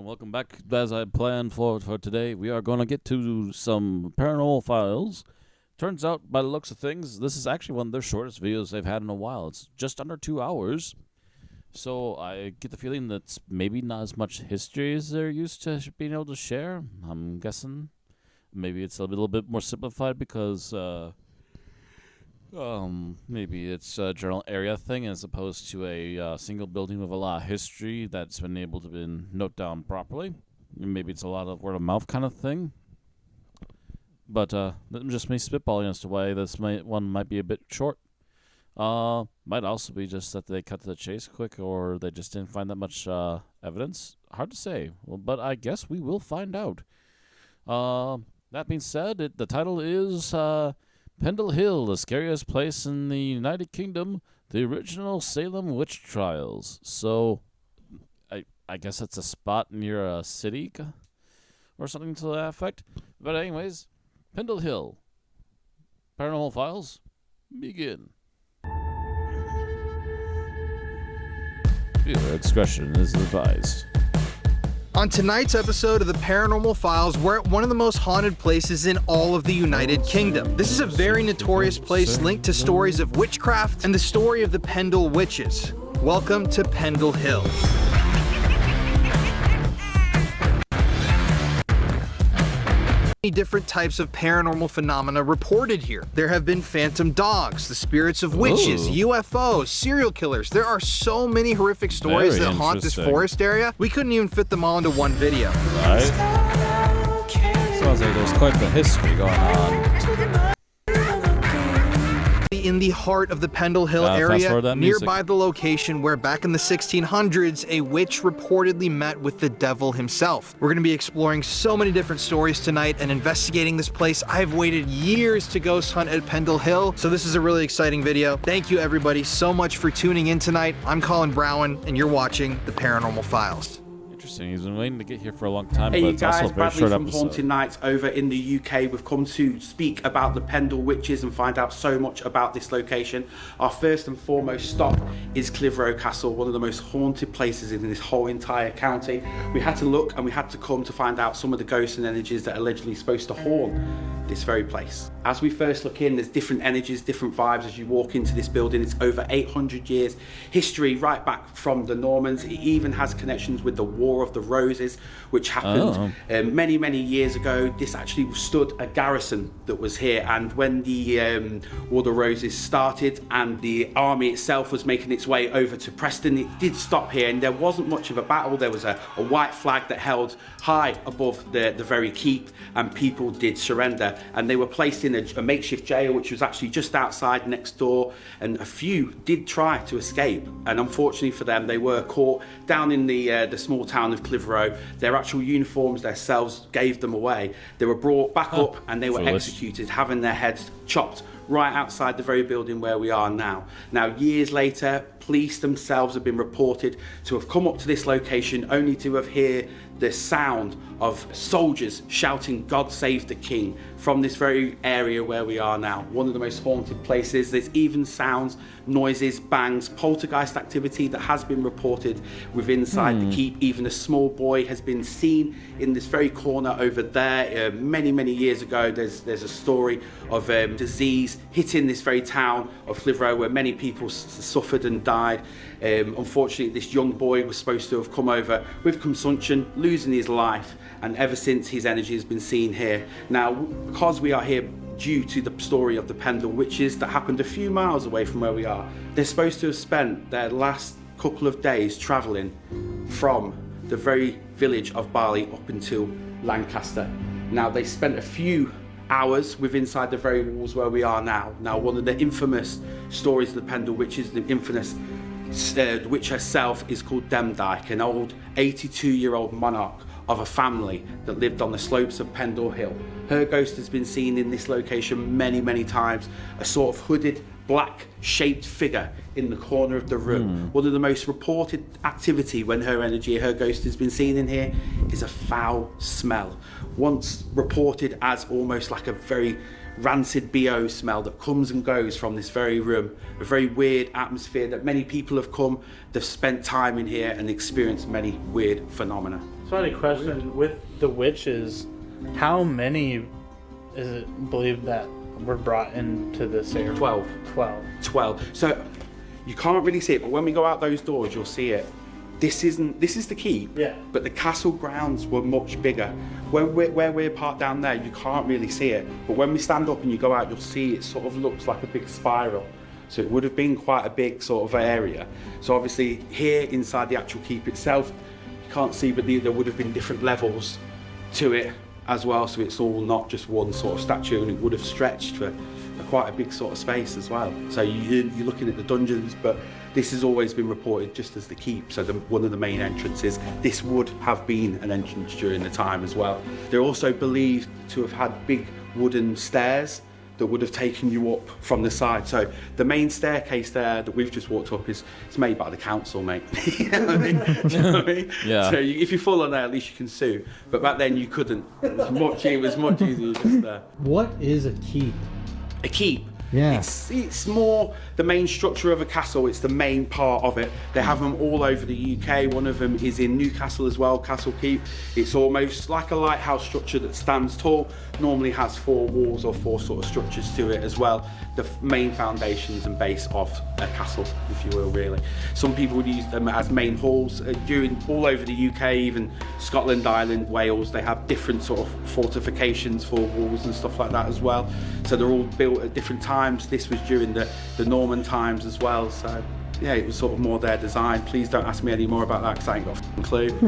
welcome back. As I planned for today, we are going to get to some paranormal files. Turns out, by the looks of things, this is actually one of their shortest videos they've had in a while. It's just under 2 hours. So I get the feeling that maybe not as much history as they're used to being able to share. I'm guessing maybe it's a little bit more simplified because maybe it's a general area thing as opposed to a single building with a lot of history that's been able to be noted down properly. Maybe it's a lot of word of mouth kind of thing. But just me spitballing as to why this one might be a bit short. Might also be just that they cut to the chase quick, or they just didn't find that much evidence. Hard to say. Well, but I guess we will find out. That being said, the title is Pendle Hill, the scariest place in the United Kingdom, the original Salem witch trials. So, I guess it's a spot near a city or something to that effect. But anyways, Pendle Hill. Paranormal Files, begin. Viewer discretion is advised. On tonight's episode of the Paranormal Files, we're at one of the most haunted places in all of the United Kingdom. This is a very notorious place linked to stories of witchcraft and the story of the Pendle witches. Welcome to Pendle Hill. Many different types of paranormal phenomena reported here. There have been phantom dogs, the spirits of witches, UFOs, serial killers. There are so many horrific stories that haunt this forest area. We couldn't even fit them all into one video. Right. Sounds like there's quite the history going on. In the heart of the Pendle Hill area, nearby the location where back in the 1600s, a witch reportedly met with the devil himself. We're going to be exploring so many different stories tonight and investigating this place. I've waited years to ghost hunt at Pendle Hill, so this is a really exciting video. Thank you everybody so much for tuning in tonight. I'm Colin Browen, and you're watching the Paranormal Files. Interesting. He's been waiting to get here for a long time. Hey but you it's guys, also a very Bradley short from episode. Haunted Nights over in the UK. We've come to speak about the Pendle Witches and find out so much about this location. Our first and foremost stop is Clitheroe Castle, one of the most haunted places in this whole entire county. We had to look and we had to come to find out some of the ghosts and energies that are allegedly supposed to haunt this very place. As we first look in, there's different energies, different vibes as you walk into this building. It's over 800 years history, right back from the Normans. It even has connections with the War of the Roses, which happened many years ago. This actually stood a garrison that was here, and when the War of the Roses started and the army itself was making its way over to Preston, it did stop here, and there wasn't much of a battle. There was a white flag that held high above the very keep, and people did surrender, and they were placed in a makeshift jail which was actually just outside next door, and a few did try to escape, and unfortunately for them they were caught down in the small town of Clitheroe. Their actual uniforms themselves gave them away. They were brought back up and they were executed, having their heads chopped right outside the very building where we are now. Now, years later, police themselves have been reported to have come up to this location only to have heard the sound of soldiers shouting, "God save the King," from this very area where we are now. One of the most haunted places. There's even sounds, noises, bangs, poltergeist activity that has been reported within inside the keep. Even a small boy has been seen in this very corner over there. Many years ago, there's a story of disease hitting this very town of Clitheroe where many people suffered and died. Unfortunately, this young boy was supposed to have come over with consumption, losing his life, and ever since his energy has been seen here. Now, because we are here due to the story of the Pendle Witches that happened a few miles away from where we are, they're supposed to have spent their last couple of days travelling from the very village of Barley up until Lancaster. Now, they spent a few hours within inside the very walls where we are now. Now, one of the infamous stories of the Pendle Witches, the infamous witch herself, is called Demdike, an old 82-year-old monarch of a family that lived on the slopes of Pendle Hill. Her ghost has been seen in this location many times, a sort of hooded, black-shaped figure in the corner of the room. One of the most reported activity when her ghost has been seen in here is a foul smell. Once reported as almost like a very rancid BO smell that comes and goes from this very room, a very weird atmosphere that many people have come, they've spent time in here and experienced many weird phenomena. So I had a question with the witches. How many is it believed that were brought into this area? 12. 12. So you can't really see it, but when we go out those doors, you'll see it. This is the keep, Yeah. but the castle grounds were much bigger. Where we're parked down there, you can't really see it. But when we stand up and you go out, you'll see it sort of looks like a big spiral. So it would have been quite a big sort of area. So obviously here inside the actual keep itself, you can't see, but there would have been different levels to it as well. So it's all not just one sort of statue, and it would have stretched for quite a big sort of space as well. So you're looking at the dungeons, but this has always been reported just as the keep, so one of the main entrances. This would have been an entrance during the time as well. They're also believed to have had big wooden stairs that would have taken you up from the side. So the main staircase there that we've just walked up it's made by the council, mate. You know what I mean? Do you know what I mean? Yeah. So if you fall on there, at least you can sue. But back then you couldn't. It was much easier just there. What is a keep? A keep. Yeah. It's more the main structure of a castle. It's the main part of it. They have them all over the UK. One of them is in Newcastle as well, Castle Keep. It's almost like a lighthouse structure that stands tall. Normally has 4 walls or 4 sort of structures to it as well. The main foundations and base of a castle, if you will, really. Some people would use them as main halls. All over the UK, even Scotland, Ireland, Wales, they have different sort of fortifications for walls and stuff like that as well. So they're all built at different times. This was during the Norman times as well. So yeah, it was sort of more their design. Please don't ask me any more about that because I ain't got a f***ing clue. So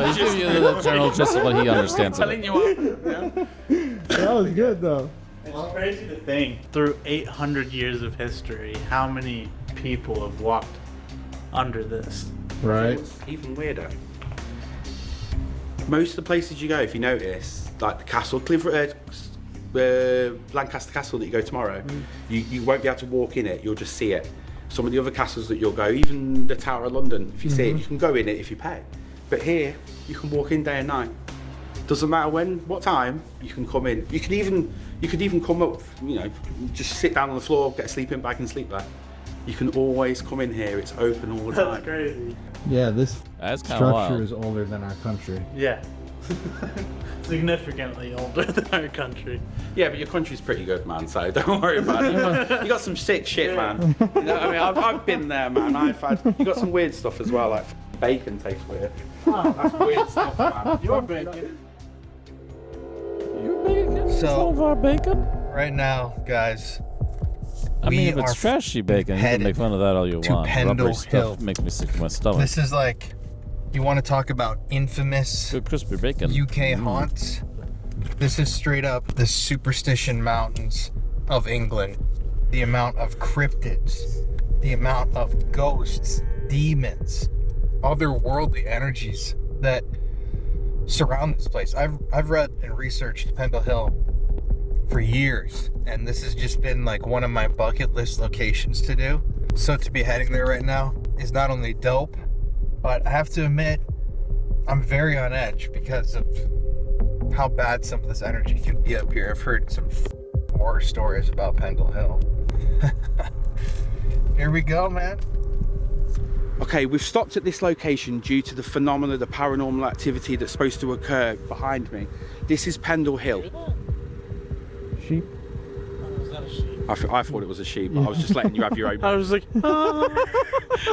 he's giving you the general gist of what he understands. I'm telling you what. That was good though. It's crazy to think, through 800 years of history, how many people have walked under this. Right. What's even weirder, most of the places you go, if you notice, like the castle, Lancaster Castle that you go tomorrow, you won't be able to walk in it, you'll just see it. Some of the other castles that you'll go, even the Tower of London, if you see it, you can go in it if you pay. But here, you can walk in day and night. Doesn't matter what time, you can come in. You could even come up, just sit down on the floor, get a sleeping bag and sleep there. You can always come in here, it's open all the time. That's crazy. Yeah, this That's kinda structure wild. is older than our country. Yeah. Significantly older than our country. Yeah, but your country's pretty good, man, so don't worry about it. You got some sick shit, man. You know what I mean? I've been there, man. You got some weird stuff as well, like bacon tastes weird. That's weird stuff, man. Your bacon. You're making So- some of our bacon? Right now, guys, I mean, we if it's are trashy bacon, you can headed make fun of that all you to want. Pendle Rubbery Hill. stuff makes me sick to my stomach. this is like, you want to talk about infamous Good crispy bacon. UK haunts? This is straight up the superstition mountains of England. The amount of cryptids, the amount of ghosts, demons, otherworldly energies that surround this place. I've read and researched Pendle Hill for years, and this has just been like one of my bucket list locations to do. So to be heading there right now is not only dope, but I have to admit, I'm very on edge because of how bad some of this energy can be up here. I've heard some horror stories about Pendle Hill. Here we go, man. Okay, we've stopped at this location due to the phenomena, the paranormal activity that's supposed to occur behind me. This is Pendle Hill. Sheep. I thought it was a sheep, but I was just letting you have your own. I was like, I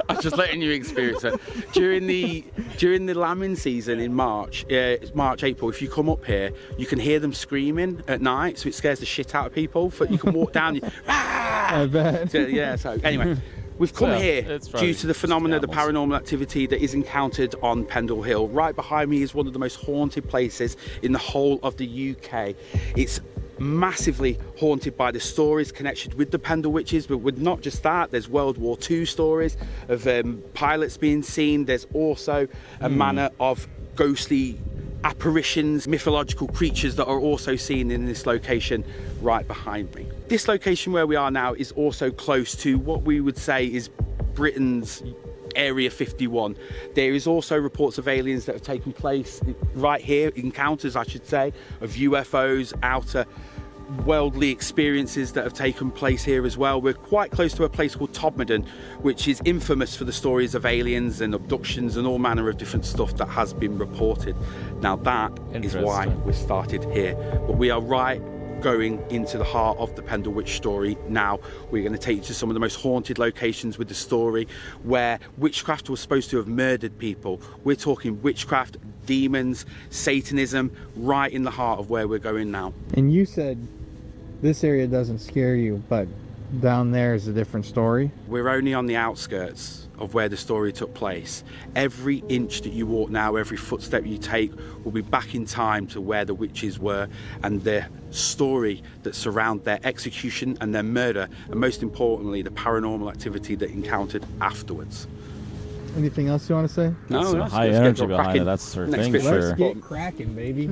was just letting you experience it. During the lambing season in March, April, if you come up here, you can hear them screaming at night, so it scares the shit out of people. But you can walk down, I bet. So anyway, we've come Well, here it's probably due to the phenomena, the animals. paranormal activity that is encountered on Pendle Hill. Right behind me is one of the most haunted places in the whole of the UK. It's massively haunted by the stories connected with the Pendle witches, but with not just that, there's World War II stories of pilots being seen. There's also a manner of ghostly apparitions, mythological creatures that are also seen in this location right behind me. This location where we are now is also close to what we would say is Britain's Area 51. There is also reports of aliens that have taken place right here, encounters I should say, of UFOs, outer worldly experiences that have taken place here as well. We're quite close to a place called Todmorden, which is infamous for the stories of aliens and abductions and all manner of different stuff that has been reported. Now that is why we started here, but we are right going into the heart of the Pendle Witch story now. We're going to take you to some of the most haunted locations with the story, where witchcraft was supposed to have murdered people. We're talking witchcraft, demons, Satanism, right in the heart of where we're going now. And you said this area doesn't scare you, but down there is a different story. We're only on the outskirts of where the story took place. Every inch that you walk now, every footstep you take will be back in time to where the witches were and the story that surround their execution and their murder, and most importantly the paranormal activity that encountered afterwards. Anything else you want to say? No, that's high energy behind it. That's her thing, sure. Let's get cracking, baby.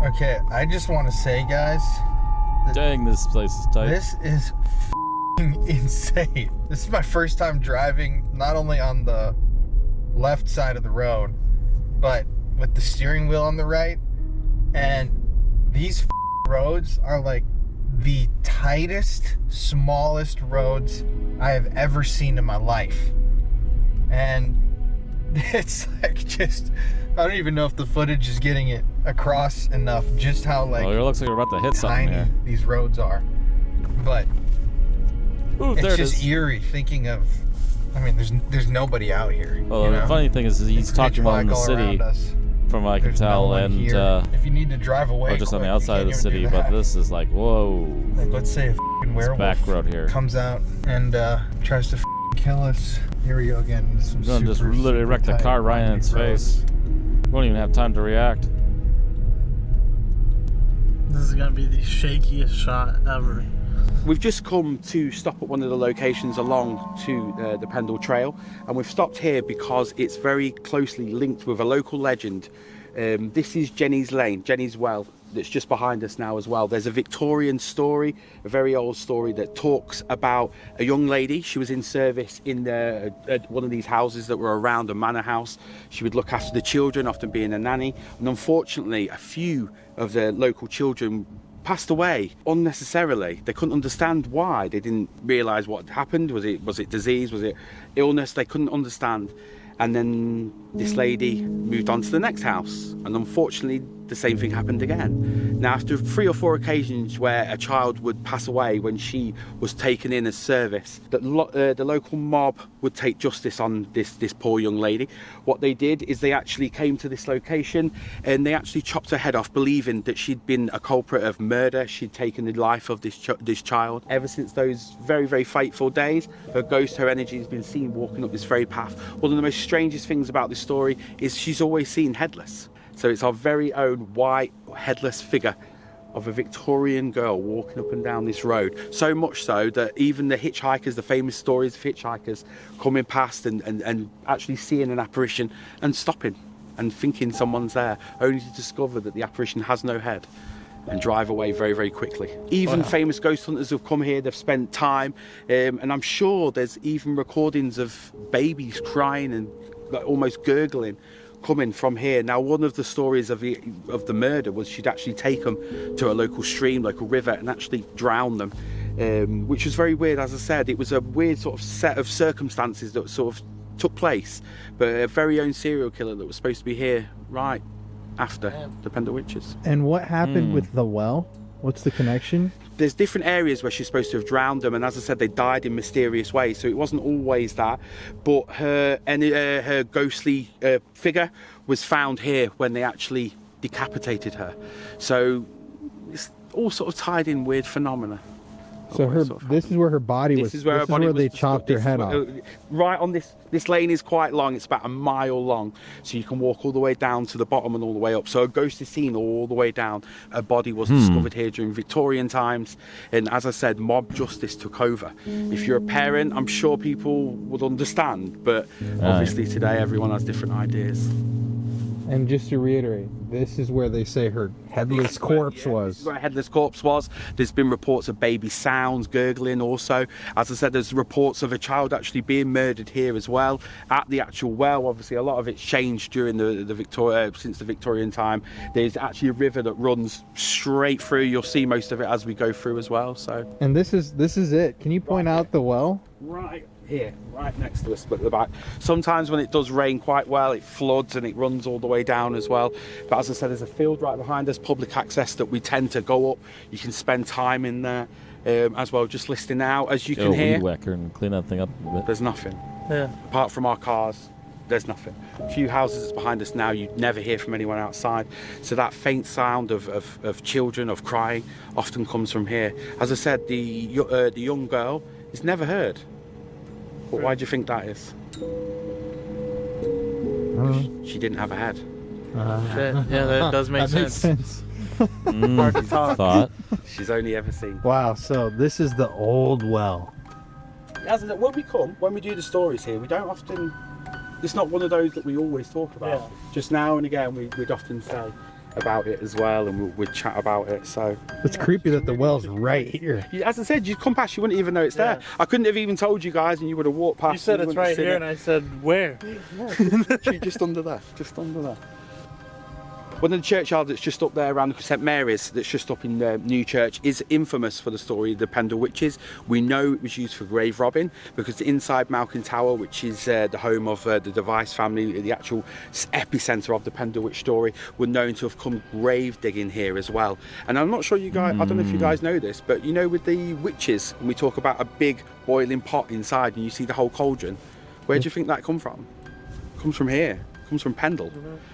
Okay, I just want to say, guys, dang, this place is tight. This is insane. This is my first time driving, not only on the left side of the road, but with the steering wheel on the right. And these roads are like the tightest, smallest roads I have ever seen in my life. And it's like just, I don't even know if the footage is getting it across enough, just how like it looks like we're about to hit something tiny here. These roads are. But ooh, it's there it just is. Eerie thinking of, I mean, there's nobody out here. Well, you know? the funny thing is he's talking about in the city, from what I can There's no tell, one and here. If you need to drive away, or just on the quick, outside of you the can't even city. do But that. this is like, whoa. Like, let's say a f***ing werewolf back road here comes out and tries to f***ing kill us. Here we go again. Some Gonna just super, literally super wreck the tight car right in its roads. face. Won't even have time to react. This is gonna be the shakiest shot ever. We've just come to stop at one of the locations along to the Pendle Trail, and we've stopped here because it's very closely linked with a local legend. This is Jenny's Lane, Jenny's Well, that's just behind us now as well. There's a Victorian story, a very old story that talks about a young lady. She was in service in one of these houses that were around a manor house. She would look after the children, often being a nanny, and unfortunately a few of the local children passed away unnecessarily. They couldn't understand why. They didn't realise what had happened. Was it disease? Was it illness? They couldn't understand. And then this lady moved on to the next house, and unfortunately the same thing happened again. Now, after 3 or 4 occasions where a child would pass away when she was taken in as service, the local mob would take justice on this poor young lady. What they did is they actually came to this location and they actually chopped her head off, believing that she'd been a culprit of murder. She'd taken the life of this child. Ever since those very, very fateful days, her ghost, her energy has been seen walking up this very path. One of the most strangest things about this story is she's always seen headless. So it's our very own white headless figure of a Victorian girl walking up and down this road. So much so that even the hitchhikers, the famous stories of hitchhikers coming past and actually seeing an apparition and stopping and thinking someone's there, only to discover that the apparition has no head and drive away very, very quickly. Even famous ghost hunters have come here, they've spent time, and I'm sure there's even recordings of babies crying and almost gurgling coming from here. Now, one of the stories of the murder was she'd actually take them to a local stream, local river, and actually drown them, which was very weird. As I said, it was a weird sort of set of circumstances that sort of took place, but a very own serial killer that was supposed to be here right after the Pendle Witches. And what happened with the well? What's the connection? There's different areas where she's supposed to have drowned them, and as I said, they died in mysterious ways, so it wasn't always that. But her ghostly figure was found here when they actually decapitated her. So it's all sort of tied in weird phenomena. So this is where her body was. This is where they chopped her head off. Right on this lane is quite long. It's about a mile long, so you can walk all the way down to the bottom and all the way up. So a ghost is seen all the way down. A body was discovered here during Victorian times, and as I said, mob justice took over. If you're a parent, I'm sure people would understand, but obviously today everyone has different ideas. And just to reiterate, this is where they say her headless corpse was. This is where a headless corpse was. There's been reports of baby sounds, gurgling also. As I said, there's reports of a child actually being murdered here as well, at the actual well. Obviously, a lot of it's changed during since the Victorian time. There's actually a river that runs straight through. You'll see most of it as we go through as well. So. And this is it. Can you point out the well? Right here, right next to us, but at the back. Sometimes when it does rain quite well, it floods and it runs all the way down as well. But as I said, there's a field right behind us, public access, that we tend to go up. You can spend time in there as well, just listening out. As you can hear, weed whacker and clean that thing up a bit. There's nothing. Yeah. Apart from our cars, there's nothing. A few houses behind us now, you'd never hear from anyone outside. So that faint sound of children, of crying, often comes from here. As I said, the young girl is never heard. But why do you think that is? She didn't have a head. Shit. Yeah, that does make sense. Makes sense. Hard to talk. Thought. She's only ever seen. Wow, so this is the old well. As I said, when we do the stories here, we don't often, it's not one of those that we always talk about. Yeah. Just now and again, we'd often say about it as well, and we'd chat about it. So It's creepy that the well's right here. as I said, you'd come past, you wouldn't even know it's there. I couldn't have even told you guys, and you would have walked past. You said and it's you wouldn't right have here, seen and I said, where? Literally just under there, One of the churchyards that's just up there around St Mary's, that's just up in New Church, is infamous for the story of the Pendle Witches. We know it was used for grave robbing because inside Malkin Tower, which is the home of the Device family, the actual epicentre of the Pendle Witch story, were known to have come grave digging here as well. And I'm not sure you guys, I don't know if you guys know this, but you know with the witches, when we talk about a big boiling pot inside and you see the whole cauldron, where do you think that come from? It comes from here. Comes from Pendle.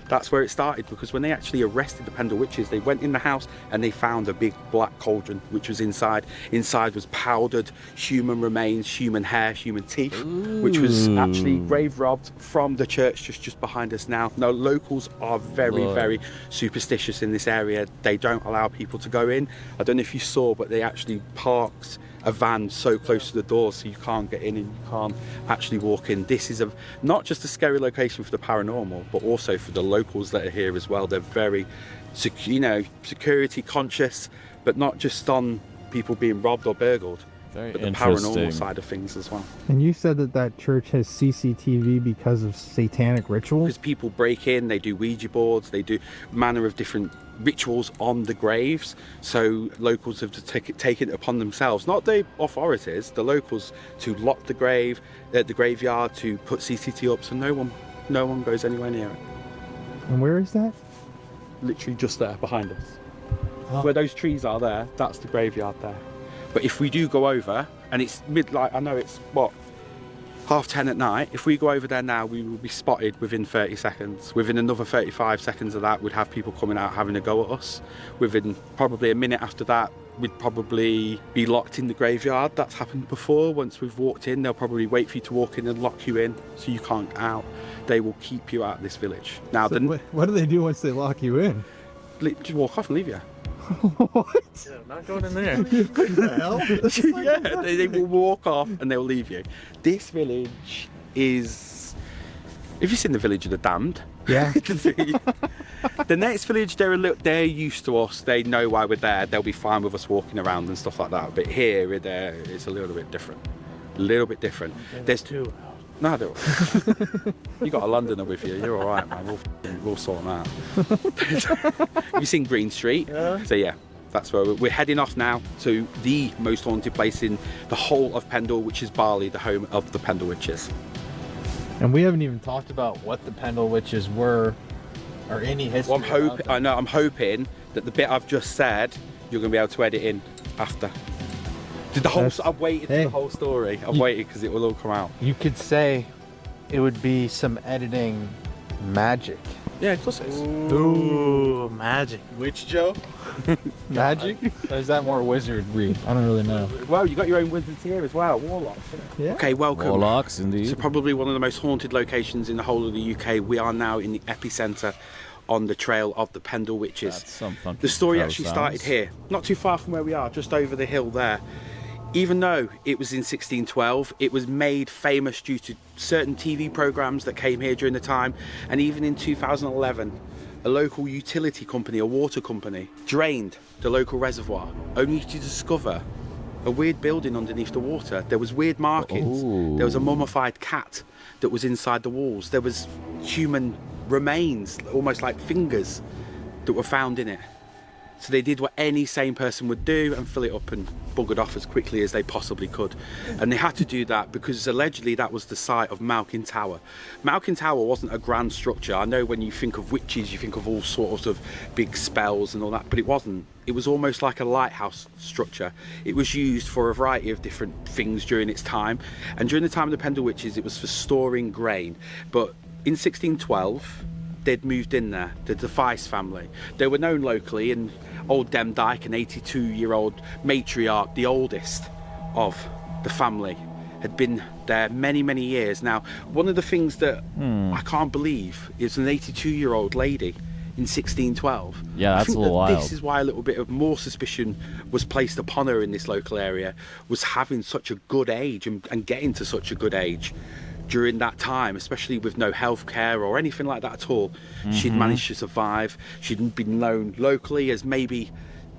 That's where it started, because when they actually arrested the Pendle Witches, they went in the house and they found a big black cauldron which was inside. Inside was powdered human remains, human hair, human teeth, which was actually grave robbed from the church just behind us now. Now, locals are very superstitious in this area. They don't allow people to go in. I don't know if you saw, but they actually parked a van so close to the door so you can't get in and you can't actually walk in. This is not just a scary location for the paranormal, but also for the locals that are here as well. They're very, security conscious, but not just on people being robbed or burgled, but the paranormal side of things as well. And you said that church has CCTV because of satanic rituals? Because people break in, they do Ouija boards, they do manner of different rituals on the graves. So locals have taken it upon themselves, not the authorities, the locals, to lock the graveyard, to put CCTV up so no one goes anywhere near it. And where is that? Literally just there behind us. Where those trees are there, that's the graveyard there. But if we do go over, and it's I know it's 10:30 at night, if we go over there now, we will be spotted within 30 seconds. Within another 35 seconds of that, we'd have people coming out having a go at us. Within probably a minute after that, we'd probably be locked in the graveyard. That's happened before. Once we've walked in, they'll probably wait for you to walk in and lock you in so you can't get out. They will keep you out of this village. Now, So what do they do once they lock you in? just walk off and leave you. What? Yeah, not going in there. What the hell? Yeah, they will walk off and they'll leave you. This village is... Have you seen the Village of the Damned? Yeah. The next village, they're used to us. They know why we're there. They'll be fine with us walking around and stuff like that. But here, it's a little bit different. There's two. No, don't. You got a Londoner with you. You're all right, man. We'll sort them out. You've seen Green Street? Yeah. So yeah, that's where we're heading off now, to the most haunted place in the whole of Pendle, which is Barley, the home of the Pendle Witches. And we haven't even talked about what the Pendle Witches were, or any history. Well, I'm hoping that the bit I've just said, you're going to be able to edit in after. I've waited for the whole story. I've waited because it will all come out. You could say it would be some editing magic. Yeah, of course it is. Ooh, magic. Witch Joe? Magic? Or is that more wizardry? I don't really know. Well, you got your own wizards here as well, warlocks. Yeah. Okay, welcome. Warlocks, indeed. So probably one of the most haunted locations in the whole of the UK. We are now in the epicentre on the trail of the Pendle Witches. That's some funky The story crow actually sounds. started here, not too far from where we are, just over the hill there. Even though it was in 1612, it was made famous due to certain TV programs that came here during the time. And even in 2011, a local utility company, a water company, drained the local reservoir, only to discover a weird building underneath the water. There was weird markings. Ooh. There was a mummified cat that was inside the walls. There was human remains, almost like fingers, that were found in it. So they did what any sane person would do and fill it up and buggered off as quickly as they possibly could. And they had to do that because allegedly that was the site of Malkin Tower. Malkin Tower wasn't a grand structure. I know when you think of witches, you think of all sorts of big spells and all that, but it wasn't. It was almost like a lighthouse structure. It was used for a variety of different things during its time. And during the time of the Pendle Witches, it was for storing grain. But in 1612, they'd moved in there, the Device family. They were known locally, and old Demdike, an 82-year-old matriarch, the oldest of the family, had been there many, many years. Now, one of the things that I can't believe is an 82-year-old lady in 1612. Yeah, that's I think a little that wild. this is why a little bit of more suspicion was placed upon her in this local area, was having such a good age and getting to such a good age during that time, especially with no health care or anything like that at all. She'd managed to survive. She'd been known locally as maybe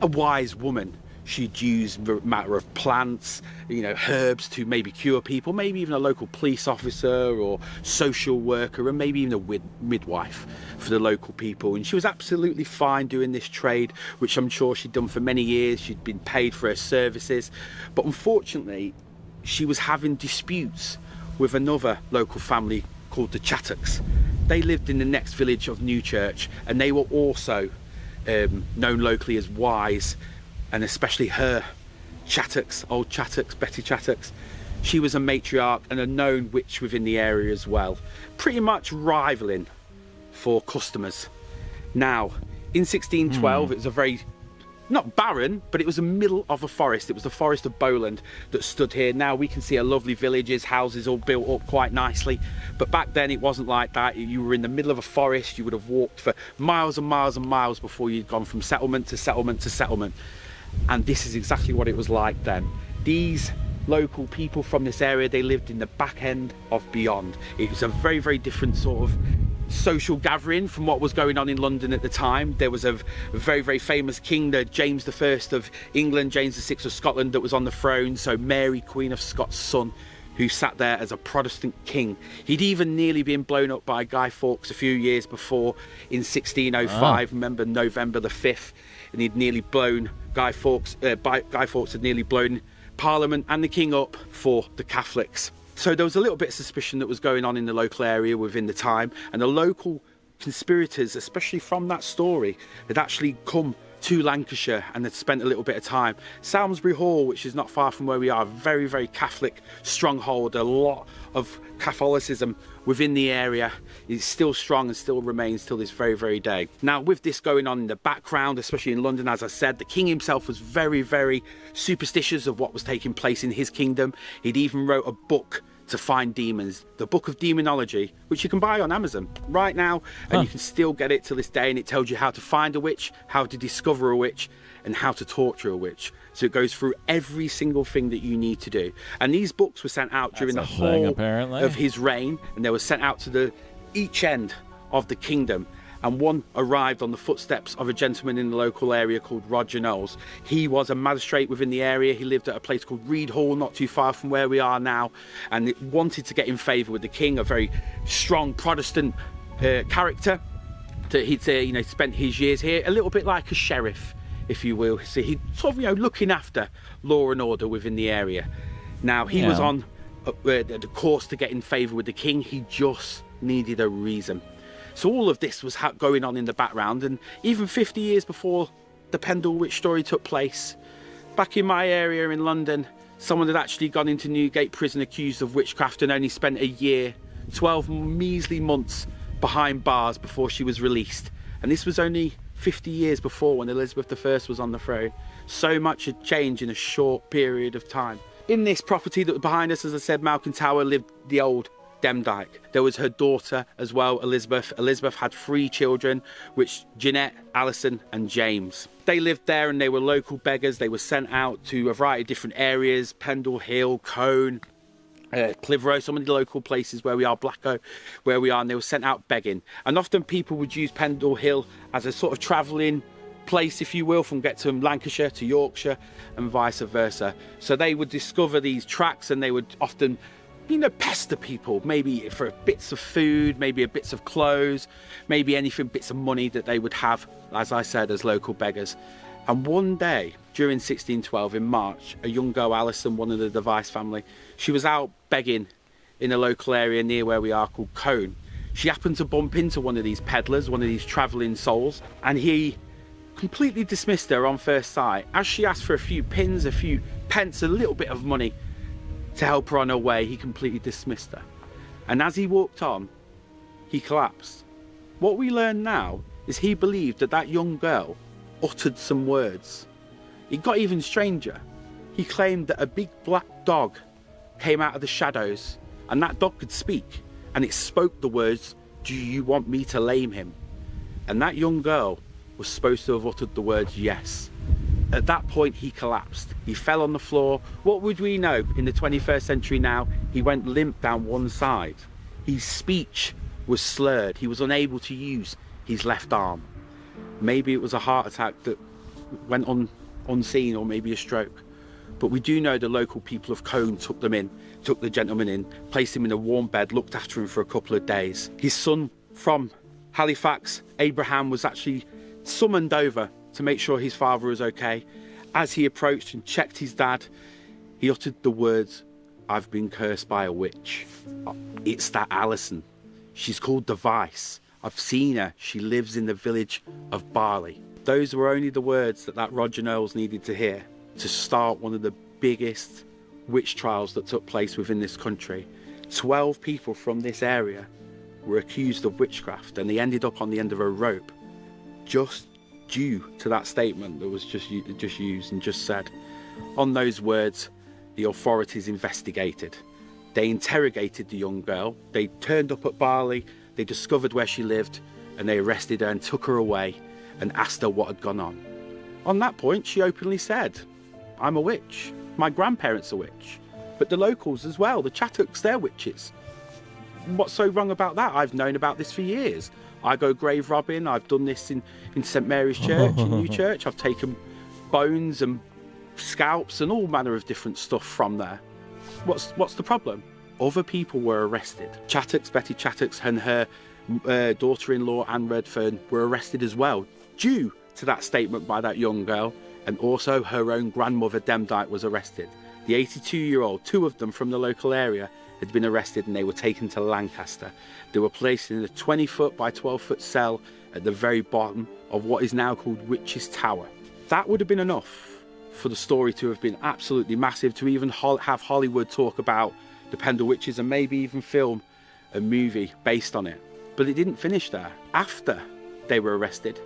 a wise woman. She'd use matter of plants, you know, herbs to maybe cure people, maybe even a local police officer or social worker, and maybe even a midwife for the local people. And she was absolutely fine doing this trade, which I'm sure she'd done for many years. She'd been paid for her services. But unfortunately, she was having disputes with another local family called the Chattocks. They lived in the next village of Newchurch, and they were also known locally as wise, and especially her Chattocks, old Chattocks, Betty Chattocks. She was a matriarch and a known witch within the area as well, pretty much rivaling for customers. Now, in 1612, it was a very, not barren, but it was the middle of a forest. It was the forest of Bowland that stood here. Now we can see a lovely villages, houses all built up quite nicely. But back then it wasn't like that. You were in the middle of a forest. You would have walked for miles and miles and miles before you'd gone from settlement to settlement to settlement. And this is exactly what it was like then. These local people from this area, they lived in the back end of beyond. It was a very, very different sort of social gathering from what was going on in London at the time. There was a very, very famous king, the James I of England, James VI of Scotland, that was on the throne. So Mary, Queen of Scots' son, who sat there as a Protestant king. He'd even nearly been blown up by Guy Fawkes a few years before in 1605. Remember November the 5th, and he'd nearly blown Guy Fawkes had nearly blown Parliament and the king up for the Catholics. So there was a little bit of suspicion that was going on in the local area within the time, and the local conspirators, especially from that story, had actually come to Lancashire and had spent a little bit of time. Salmesbury Hall, which is not far from where we are, very, very Catholic stronghold, a lot of Catholicism within the area, is still strong and still remains till this very, very day. Now, with this going on in the background, especially in London, as I said, the king himself was very, very superstitious of what was taking place in his kingdom. He'd even wrote a book to find demons, the Book of Demonology, which you can buy on Amazon right now, and you can still get it to this day, and it tells you how to find a witch, how to discover a witch, and how to torture a witch. So it goes through every single thing that you need to do. And these books were sent out during the whole of his reign, and they were sent out to each end of the kingdom. And one arrived on the footsteps of a gentleman in the local area called Roger Knowles. He was a magistrate within the area. He lived at a place called Reed Hall, not too far from where we are now, and it wanted to get in favour with the king, a very strong Protestant character. That he'd spent his years here, a little bit like a sheriff, if you will. So he'd sort of looking after law and order within the area. Now he was on the course to get in favour with the king. He just needed a reason. So all of this was going on in the background, and even 50 years before the Pendle Witch story took place, back in my area in London, someone had actually gone into Newgate prison accused of witchcraft and only spent a year, 12 measly months behind bars before she was released. And this was only 50 years before, when Elizabeth I was on the throne. So much had changed in a short period of time. In this property that was behind us, as I said, Malkin Tower, lived the old Demdike. There was her daughter as well, Elizabeth. Elizabeth had 3 children, which Jeanette, Alison and James. They lived there and they were local beggars. They were sent out to a variety of different areas, Pendle Hill, Cone, Clitheroe, some of the local places where we are, Blacko, where we are, and they were sent out begging. And often people would use Pendle Hill as a sort of travelling place, if you will, from get to Lancashire to Yorkshire and vice versa. So they would discover these tracks and they would often, you know, pester people, maybe for bits of food, maybe bits of clothes, maybe anything, bits of money that they would have, as I said, as local beggars. And one day during 1612 in March, a young girl, Alison, one of the Device family, she was out begging in a local area near where we are called Cone. She happened to bump into one of these peddlers, one of these travelling souls, and he completely dismissed her on first sight. As she asked for a few pins, a few pence, a little bit of money to help her on her way, he completely dismissed her. And as he walked on, he collapsed. What we learn now is he believed that that young girl uttered some words. It got even stranger. He claimed that a big black dog came out of the shadows, and that dog could speak, and it spoke the words, "Do you want me to lame him?" And that young girl was supposed to have uttered the words, "Yes." At that point, he collapsed. He fell on the floor. What would we know in the 21st century now? He went limp down one side. His speech was slurred. He was unable to use his left arm. Maybe it was a heart attack that went on unseen, or maybe a stroke. But we do know the local people of Cone took the gentleman in, placed him in a warm bed, looked after him for a couple of days. His son from Halifax, Abraham, was actually summoned over to make sure his father was okay. As he approached and checked his dad, he uttered the words, "I've been cursed by a witch." It's that Alison. She's called Device. I've seen her. She lives in the village of Barley. Those were only the words that Roger Knowles needed to hear to start one of the biggest witch trials that took place within this country. 12 people from this area were accused of witchcraft, and they ended up on the end of a rope just due to that statement that was just used and just said. On those words, the authorities investigated. They interrogated the young girl. They turned up at Barley. They discovered where she lived, and they arrested her and took her away and asked her what had gone on. On that point, she openly said, "I'm a witch. My grandparents are witch." But the locals as well, the Chattocks, they're witches. What's so wrong about that? I've known about this for years. I go grave robbing. I've done this in St Mary's Church, in New Church. I've taken bones and scalps and all manner of different stuff from there. What's the problem? Other people were arrested. Chattocks, Betty Chattocks, and her daughter-in-law Anne Redfern were arrested as well, due to that statement by that young girl. And also her own grandmother Demdike was arrested. The 82-year-old, 2 of them from the local area, had been arrested, and they were taken to Lancaster. They were placed in a 20-foot by 12-foot cell at the very bottom of what is now called Witch's Tower. That would have been enough for the story to have been absolutely massive, to even have Hollywood talk about the Pendle Witches and maybe even film a movie based on it. But it didn't finish there. After they were arrested,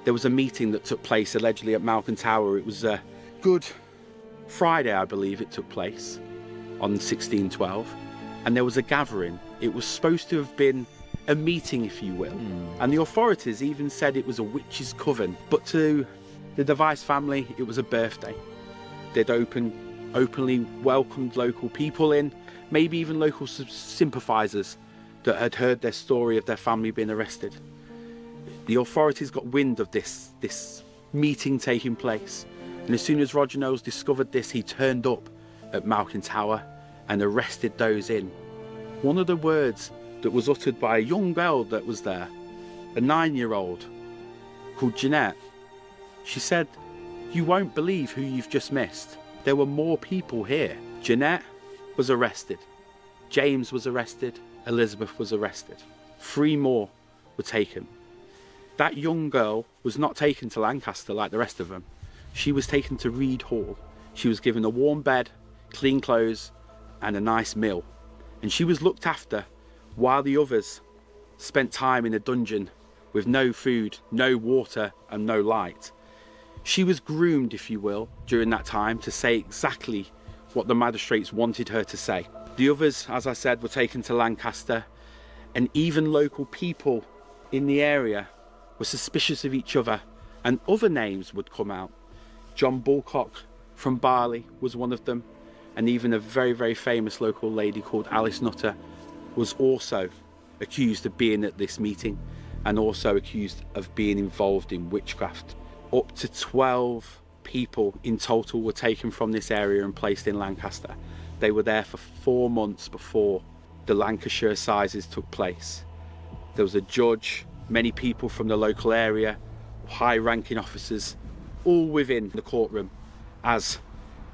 there was a meeting that took place allegedly at Malcolm Tower. It was a Good Friday, I believe it took place, on 1612. And there was a gathering. It was supposed to have been a meeting, if you will. And the authorities even said it was a witch's coven. But to the Device family, it was a birthday. They'd openly welcomed local people in, maybe even local sympathisers that had heard their story of their family being arrested. The authorities got wind of this meeting taking place. And as soon as Roger Knowles discovered this, he turned up at Malcolm Tower and arrested those in. One of the words that was uttered by a young girl that was there, a 9-year-old called Jeanette, she said, "You won't believe who you've just missed. There were more people here." Jeanette was arrested. James was arrested. Elizabeth was arrested. 3 more were taken. That young girl was not taken to Lancaster like the rest of them. She was taken to Reed Hall. She was given a warm bed, clean clothes, and a nice meal. And she was looked after while the others spent time in a dungeon with no food, no water, and no light. She was groomed, if you will, during that time to say exactly what the magistrates wanted her to say. The others, as I said, were taken to Lancaster, and even local people in the area were suspicious of each other, and other names would come out. John Bulcock from Barley was one of them, and even a very, very famous local lady called Alice Nutter was also accused of being at this meeting, and also accused of being involved in witchcraft. Up to 12 people in total were taken from this area and placed in Lancaster. They were there for 4 months before the Lancashire Assizes took place. There was a judge, many people from the local area, high-ranking officers, all within the courtroom as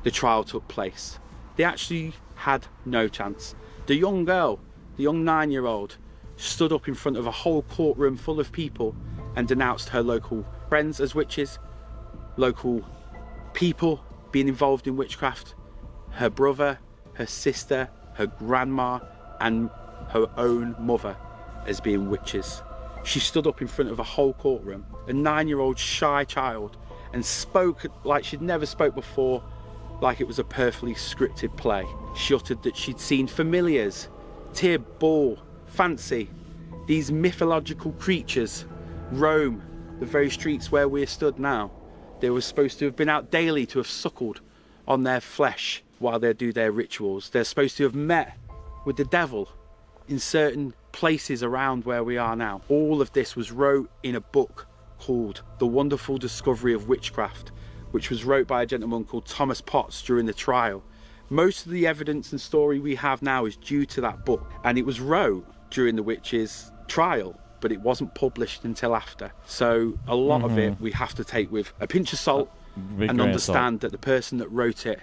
the trial took place. They actually had no chance. The young girl, the young 9-year-old, stood up in front of a whole courtroom full of people and denounced her local friends as witches, local people being involved in witchcraft, her brother, her sister, her grandma, and her own mother as being witches. She stood up in front of a whole courtroom, a 9-year-old shy child, and spoke like she'd never spoke before, like it was a perfectly scripted play. She uttered that she'd seen familiars, Tib, Bull, Fancy, these mythological creatures roam the very streets where we're stood now. They were supposed to have been out daily to have suckled on their flesh while they do their rituals. They're supposed to have met with the devil in certain places around where we are now. All of this was wrote in a book called The Wonderful Discovery of Witchcraft, which was wrote by a gentleman called Thomas Potts during the trial. Most of the evidence and story we have now is due to that book, and it was wrote during the witches' trial, but it wasn't published until after. So a lot of it we have to take with a pinch of salt and understand that the person that wrote it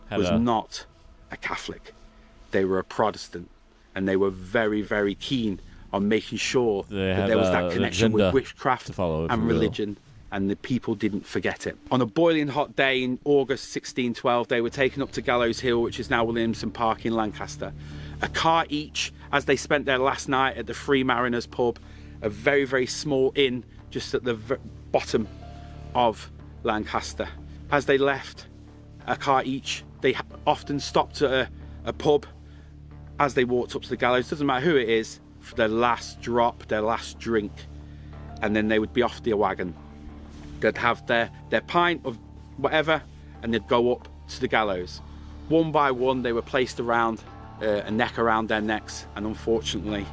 was not a Catholic. They were a Protestant, and they were very, very keen on making sure that there was that connection with witchcraft and religion, and the people didn't forget it. On a boiling hot day in August 1612, they were taken up to Gallows Hill, which is now Williamson Park in Lancaster. A car each, as they spent their last night at the Free Mariners pub, a very, very small inn just at the bottom of Lancaster. As they left, a car each, they often stopped at a pub as they walked up to the gallows. Doesn't matter who it is, for their last drop, their last drink, and then they would be off their wagon. They'd have their pint of whatever, and they'd go up to the gallows. One by one, they were placed around a neck around their necks, and unfortunately,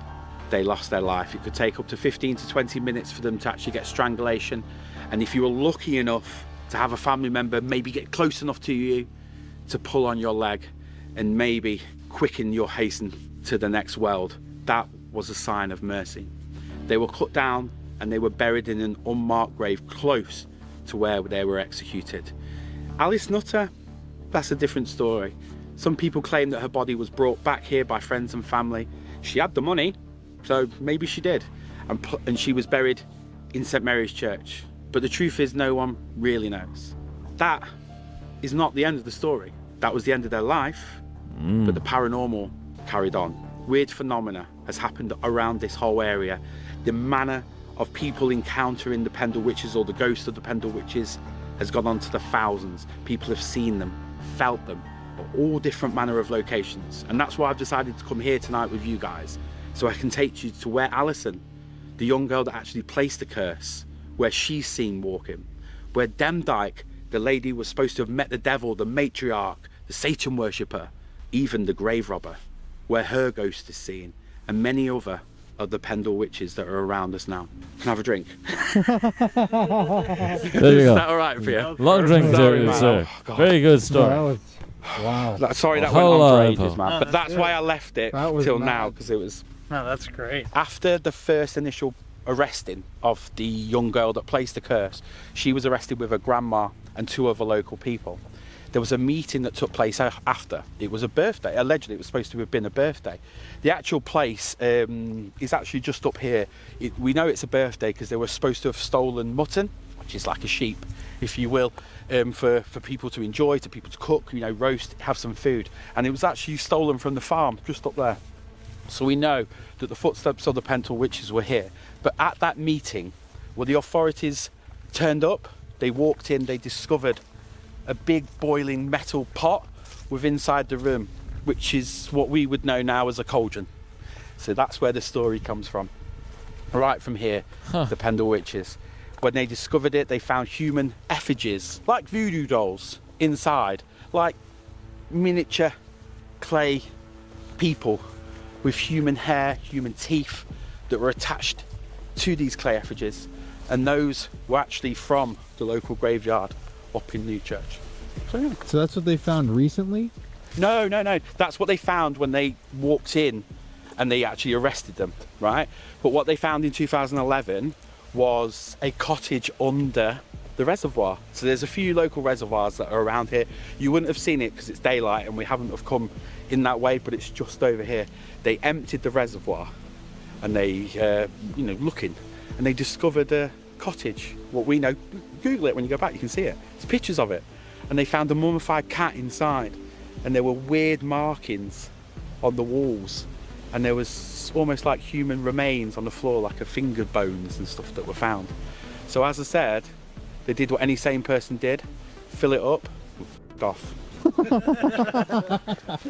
they lost their life. It could take up to 15 to 20 minutes for them to actually get strangulation, and if you were lucky enough to have a family member maybe get close enough to you to pull on your leg and maybe quicken your hasten to the next world, that was a sign of mercy. They were cut down and they were buried in an unmarked grave close to where they were executed. Alice Nutter, that's a different story. Some people claim that her body was brought back here by friends and family. She had the money, so maybe she did, and she was buried in St Mary's Church. But the truth is, no one really knows. That is not the end of the story. That was the end of their life, but the paranormal carried on. Weird phenomena has happened around this whole area. The manner of people encountering the Pendle Witches or the ghosts of the Pendle Witches has gone on to the thousands. People have seen them, felt them, at all different manner of locations. And that's why I've decided to come here tonight with you guys, so I can take you to where Alison, the young girl that actually placed the curse, where she's seen walking, where Demdike, the lady was supposed to have met the devil, the matriarch, the Satan worshipper, even the grave robber, where her ghost is seen, and many other of the Pendle Witches that are around us now. Can I have a drink? There you Is go. that all right for you? Long drink, sir. God. Very good story. Wow. Sorry that Whole went on for lot ages, man. But that's why I left it till now, because it was... No, that's great. After the first initial arresting of the young girl that placed the curse, she was arrested with her grandma and 2 other local people. There was a meeting that took place after. It was a birthday. Allegedly, it was supposed to have been a birthday. The actual place is actually just up here. We know it's a birthday because they were supposed to have stolen mutton, which is like a sheep, if you will, for people to enjoy, to people to cook, you know, roast, have some food. And it was actually stolen from the farm just up there. So we know that the footsteps of the Pendle Witches were here. But at that meeting, where the authorities turned up, they walked in, they discovered a big boiling metal pot with inside the room which is what we would know now as a cauldron. So that's where the story comes from. Right from here, the Pendle Witches. When they discovered it, they found human effigies, like voodoo dolls, inside, like miniature clay people with human hair, human teeth that were attached to these clay effigies. And those were actually from the local graveyard up in Newchurch. So, yeah. So that's what they found recently? No. That's what they found when they walked in and they actually arrested them, right? But what they found in 2011 was a cottage under the reservoir. So there's a few local reservoirs that are around here. You wouldn't have seen it because it's daylight and we haven't have come in that way, but it's just over here. They emptied the reservoir and they, looking, and they discovered a cottage. What we know, Google it when you go back, you can see it. There's pictures of it. And they found a mummified cat inside, and there were weird markings on the walls, and there was almost like human remains on the floor, like a finger bones and stuff that were found. So as I said, they did what any sane person did, fill it up, off.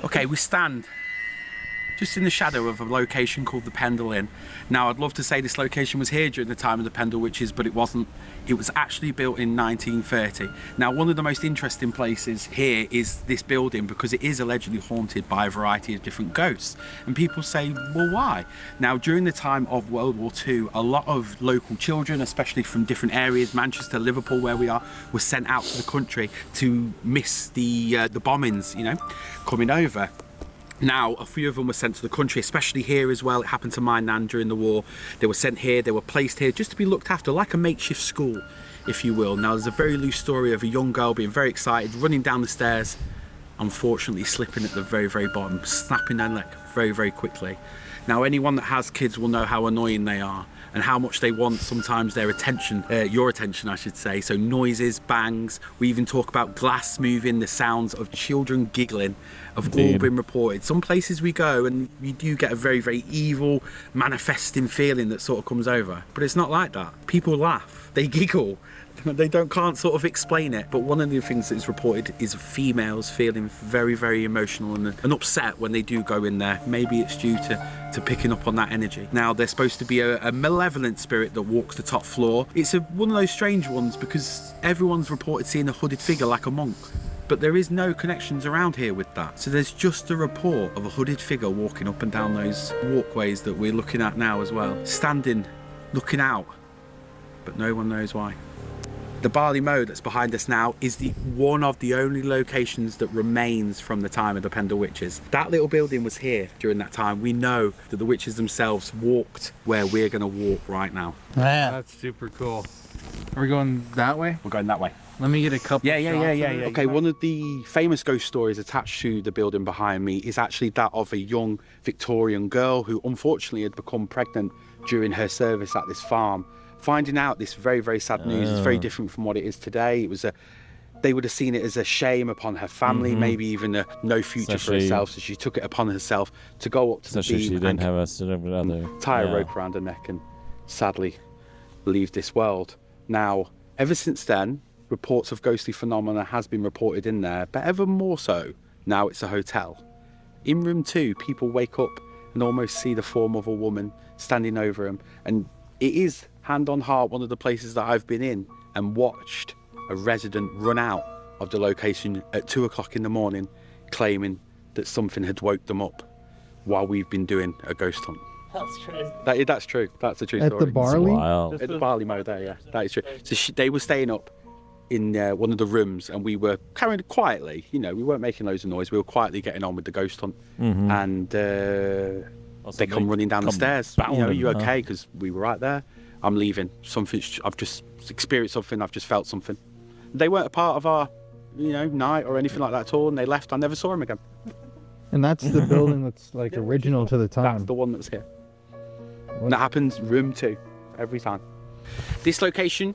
Okay, we stand just in the shadow of a location called the Pendle Inn. Now, I'd love to say this location was here during the time of the Pendle Witches, but it wasn't. It was actually built in 1930. Now, one of the most interesting places here is this building because it is allegedly haunted by a variety of different ghosts. And people say, well, why? Now, during the time of World War II, a lot of local children, especially from different areas, Manchester, Liverpool, where we are, were sent out to the country to miss the bombings, coming over. Now, a few of them were sent to the country, especially here as well. It happened to my nan during the war. They were sent here, they were placed here just to be looked after, like a makeshift school, if you will. Now, there's a very loose story of a young girl being very excited, running down the stairs, unfortunately slipping at the very, very bottom, snapping their neck very, very quickly. Now, anyone that has kids will know how annoying they are and how much they want sometimes their attention, your attention I should say. So noises, bangs, we even talk about glass moving, the sounds of children giggling have all been reported. Some places we go and you do get a very, very evil manifesting feeling that sort of comes over, but it's not like that. People laugh, they giggle, they can't sort of explain it. But one of the things that is reported is females feeling very, very emotional and upset when they do go in there. Maybe it's due to picking up on that energy. Now, there's supposed to be a malevolent spirit that walks the top floor. It's one of those strange ones because everyone's reported seeing a hooded figure like a monk, but there is no connections around here with that. So there's just a report of a hooded figure walking up and down those walkways that we're looking at now as well, standing, looking out, but no one knows why. The Barley Mow that's behind us now is one of the only locations that remains from the time of the Pendle Witches. That little building was here during that time. We know that the witches themselves walked where we're going to walk right now. Man, that's super cool. Are we going that way? We're going that way. Let me get a couple. Yeah. Okay, one of the famous ghost stories attached to the building behind me is actually that of a young Victorian girl who unfortunately had become pregnant during her service at this farm. Finding out this very, very sad news is very different from what it is today. They would have seen it as a shame upon her family, maybe even a no future for herself. So she took it upon herself to go up to the beam she didn't have a tie a rope around her neck and sadly leave this world. Now, ever since then, reports of ghostly phenomena has been reported in there, but ever more so, now it's a hotel. In room 2, people wake up and almost see the form of a woman standing over them, and it is, hand on heart, one of the places that I've been in and watched a resident run out of the location at 2 o'clock in the morning claiming that something had woke them up while we've been doing a ghost hunt. That's crazy. That's true. That's a true At story. the Barley? Wow. At the Barley Mow there, yeah. That is true. So they were staying up in one of the rooms and we were carrying it quietly. We weren't making loads of noise. We were quietly getting on with the ghost hunt. And they come running down the stairs. Are you okay? Because we were right there. I'm leaving. I've just experienced something. I've just felt something. They weren't a part of our, night or anything like that at all. And they left. I never saw them again. And that's the building that's like original to the time. That's the one that's here. And that happens room 2 every time. This location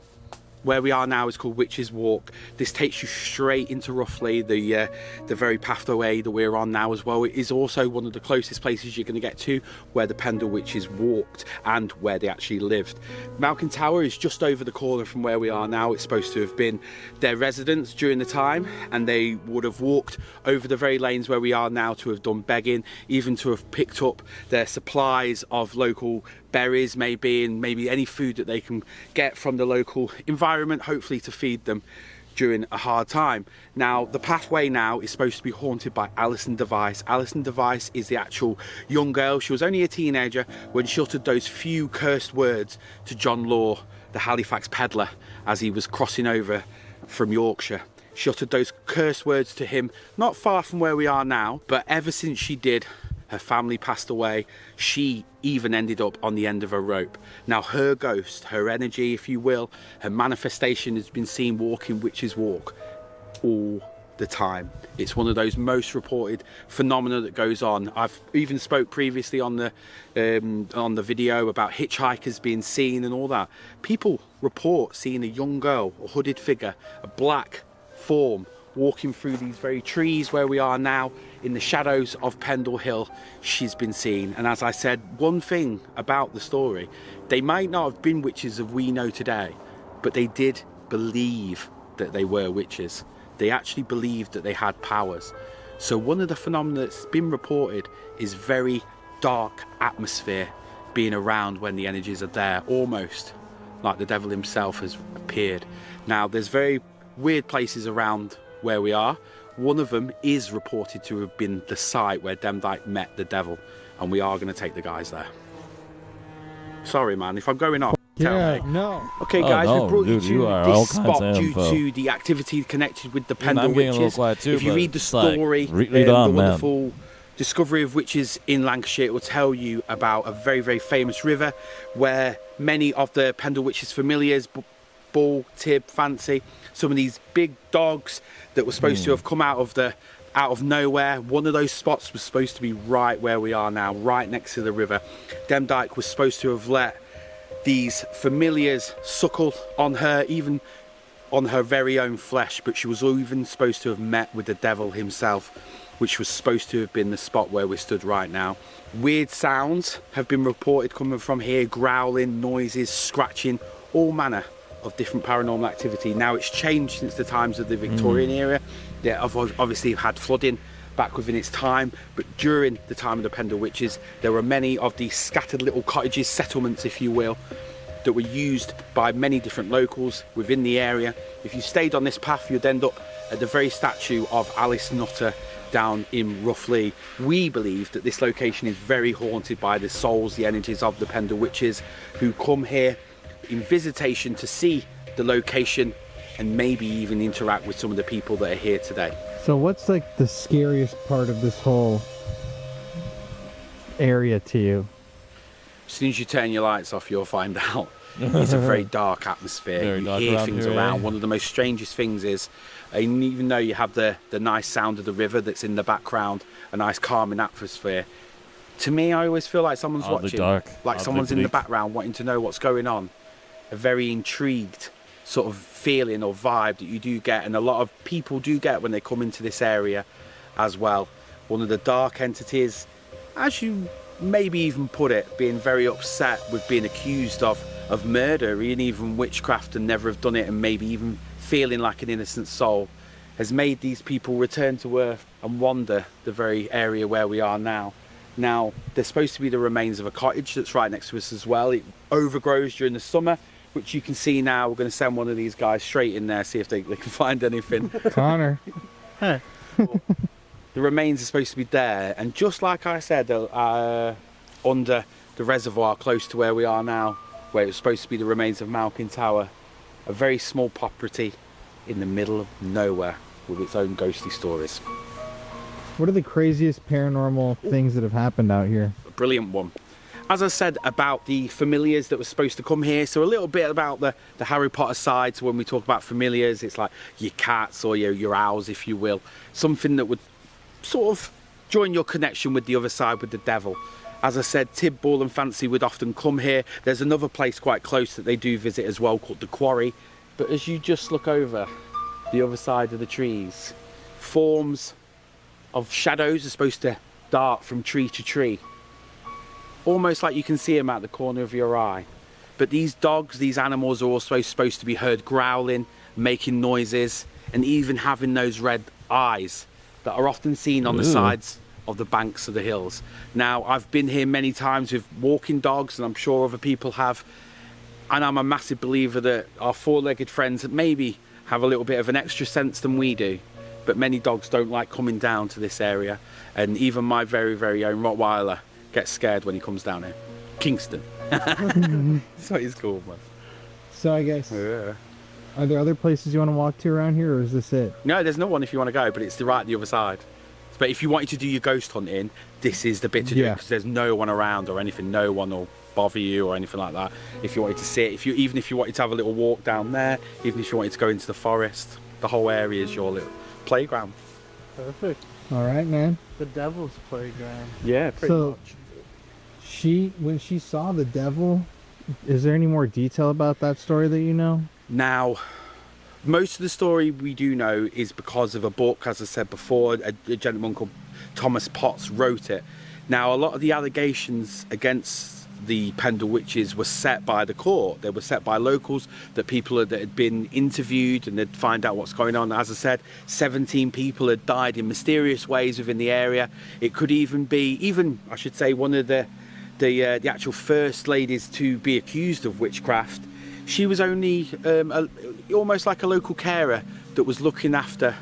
Where we are now is called Witch's Walk. This takes you straight into roughly the very pathway that we're on now as well. It is also one of the closest places you're going to get to where the Pendle Witches walked and where they actually lived. Malkin Tower is just over the corner from where we are now. It's supposed to have been their residence during the time, and they would have walked over the very lanes where we are now to have done begging, even to have picked up their supplies of local berries maybe, and maybe any food that they can get from the local environment, hopefully to feed them during a hard time. Now the pathway now is supposed to be haunted by Alison Device. Alison Device is the actual young girl. She was only a teenager when she uttered those few cursed words to John Law, the Halifax peddler, as he was crossing over from Yorkshire. She uttered those cursed words to him not far from where we are now, but ever since she did, her family passed away. She even ended up on the end of a rope. Now her ghost, her energy if you will, her manifestation has been seen walking Witch's Walk all the time. It's one of those most reported phenomena that goes on. I've even spoke previously on the video about hitchhikers being seen and all that. People report seeing a young girl, a hooded figure, a black form walking through these very trees where we are now in the shadows of Pendle Hill. She's been seen, and as I said, one thing about the story, they might not have been witches as we know today, but they did believe that they were witches. They actually believed that they had powers. So one of the phenomena that's been reported is very dark atmosphere being around when the energies are there, almost like the devil himself has appeared. Now there's very weird places around where we are. One of them is reported to have been the site where Demdike met the devil, and we are going to take the guys there. Sorry man, if I'm going off, tell me. No. Okay guys, no, we brought dude, you you to are all this kinds spot of due info. to the activity connected with the I'm Pendle getting a little Witches. quiet too, If you but read the it's like, story, read the on, man. wonderful discovery of witches in Lancashire, it will tell you about a very, very famous river where many of the Pendle Witches familiars, Bull, Tib, Fancy, some of these big dogs that were supposed to have come out of nowhere. One of those spots was supposed to be right where we are now, right next to the river. Demdike was supposed to have let these familiars suckle on her, even on her very own flesh, but she was even supposed to have met with the devil himself, which was supposed to have been the spot where we stood right now. Weird sounds have been reported coming from here, growling, noises, scratching, all manner of different paranormal activity. Now it's changed since the times of the Victorian era. They have obviously had flooding back within its time, but during the time of the Pendle Witches there were many of these scattered little cottages, settlements if you will, that were used by many different locals within the area. If you stayed on this path you'd end up at the very statue of Alice Nutter down in Roughly. We believe that this location is very haunted by the souls, the energies of the Pendle Witches who come here in visitation to see the location and maybe even interact with some of the people that are here today. So what's like the scariest part of this whole area to you? As soon as you turn your lights off you'll find out. It's a very dark atmosphere. Very you dark hear around things here, around. eh? One of the most strangest things is, even though you have the nice sound of the river that's in the background, a nice calming atmosphere, to me I always feel like someone's Oddly watching, dark, like oddly someone's in the bleak. background wanting to know what's going on. A very intrigued sort of feeling or vibe that you do get, and a lot of people do get when they come into this area as well. One of the dark entities, as you maybe even put it, being very upset with being accused of murder and even witchcraft and never have done it, and maybe even feeling like an innocent soul, has made these people return to earth and wander the very area where we are now. Now there's supposed to be the remains of a cottage that's right next to us as well. It overgrows during the summer, which you can see now. We're going to send one of these guys straight in there, see if they can find anything. Connor. The remains are supposed to be there, and just like I said, under the reservoir close to where we are now, where it was supposed to be the remains of Malkin Tower, a very small property in the middle of nowhere with its own ghostly stories. What are the craziest paranormal things that have happened out here? A brilliant one. As I said about the familiars that were supposed to come here, so a little bit about the Harry Potter side. So when we talk about familiars, it's like your cats or your owls, if you will. Something that would sort of join your connection with the other side, with the devil. As I said, Tib, Bull and Fancy would often come here. There's another place quite close that they do visit as well called the Quarry. But as you just look over the other side of the trees, forms of shadows are supposed to dart from tree to tree. Almost like you can see them out the corner of your eye. But these dogs, these animals are also supposed to be heard growling, making noises, and even having those red eyes that are often seen on the sides of the banks of the hills. Now, I've been here many times with walking dogs, and I'm sure other people have, and I'm a massive believer that our four-legged friends maybe have a little bit of an extra sense than we do, but many dogs don't like coming down to this area, and even my very, very own Rottweiler gets scared when he comes down here. Kingston. That's what he's called, man. So I guess, Yeah. are there other places you want to walk to around here, or is this it? No, there's no one if you want to go, but it's right the other side. But if you wanted to do your ghost hunting, this is the bit to do, because there's no one around or anything. No one will bother you or anything like that. If you wanted to sit, even if you wanted to have a little walk down there, even if you wanted to go into the forest, the whole area is your little playground. Perfect. All right, man. The devil's playground. Yeah, pretty much. When she saw the devil, is there any more detail about that story that you know? Now, most of the story we do know is because of a book, as I said before. A gentleman called Thomas Potts wrote it. Now, a lot of the allegations against the Pendle witches were set by the court. They were set by locals, that had been interviewed, and they'd find out what's going on. As I said, 17 people had died in mysterious ways within the area. It could even be, I should say, one of the actual first ladies to be accused of witchcraft. She was only almost like a local carer that was looking after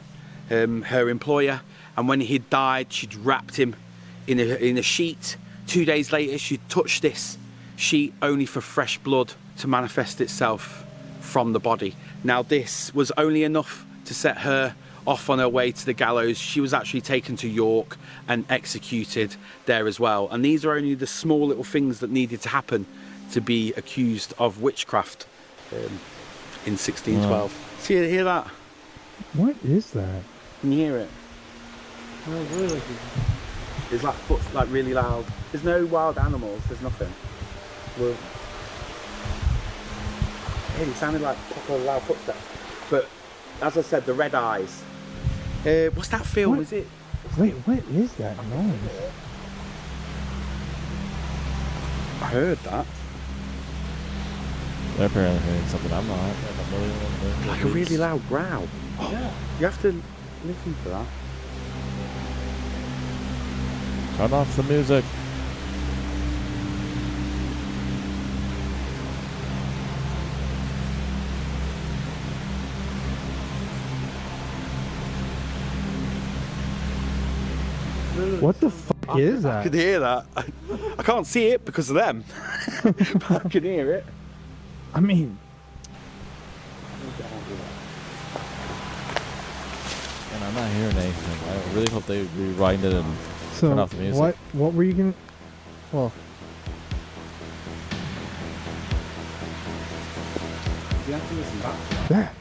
her employer, and when he'd died, she'd wrapped him in a sheet. 2 days later, she'd touched this sheet only for fresh blood to manifest itself from the body. Now, this was only enough to set her off on her way to the gallows. She was actually taken to York and executed there as well. And these are only the small little things that needed to happen to be accused of witchcraft in 1612. Wow. See, hear that? What is that? Can you hear it? No, really. It's like really loud. There's no wild animals. There's nothing. Well, it sounded like proper loud footsteps. But as I said, the red eyes. What's that film? What? Is it? Wait, what is that noise? I heard that. They're apparently hearing something I'm not. Like a really loud growl. Yeah. You have to listen to that. Turn off the music. What the fuck is I that? could hear that. I can't see it because of them. But I can hear it. I mean, And I'm not hearing anything. I really hope they rewind it and so turn off the music. what were you gonna? Well, You have to listen back to that. that.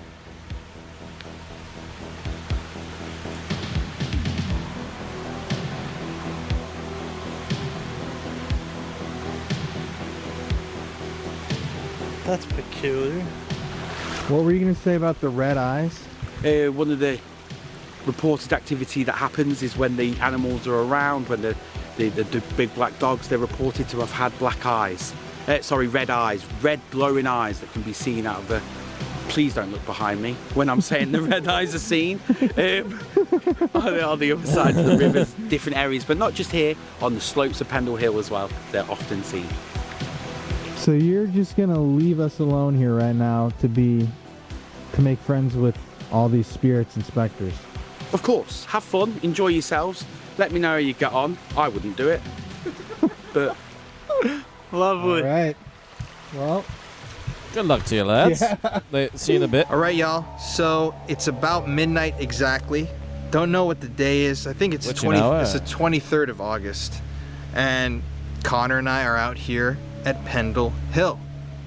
That's peculiar. What were you gonna say about the red eyes? One of the reported activity that happens is when the animals are around, when the big black dogs, they're reported to have had black eyes. Red eyes, red glowing eyes that can be seen out of the... Please don't look behind me when I'm saying the red eyes are seen. On the other side of the rivers, different areas, but not just here, on the slopes of Pendle Hill as well, they're often seen. So you're just gonna leave us alone here right now to make friends with all these spirits and specters? Of course, have fun, enjoy yourselves. Let me know how you get on. I wouldn't do it, but Lovely. All right. Well, Good luck to you, lads. Yeah. See you in a bit. All right, y'all. So it's about midnight exactly. Don't know what the day is. I think it's What the you know, it's the 23rd of August, and Connor and I are out here at Pendle Hill.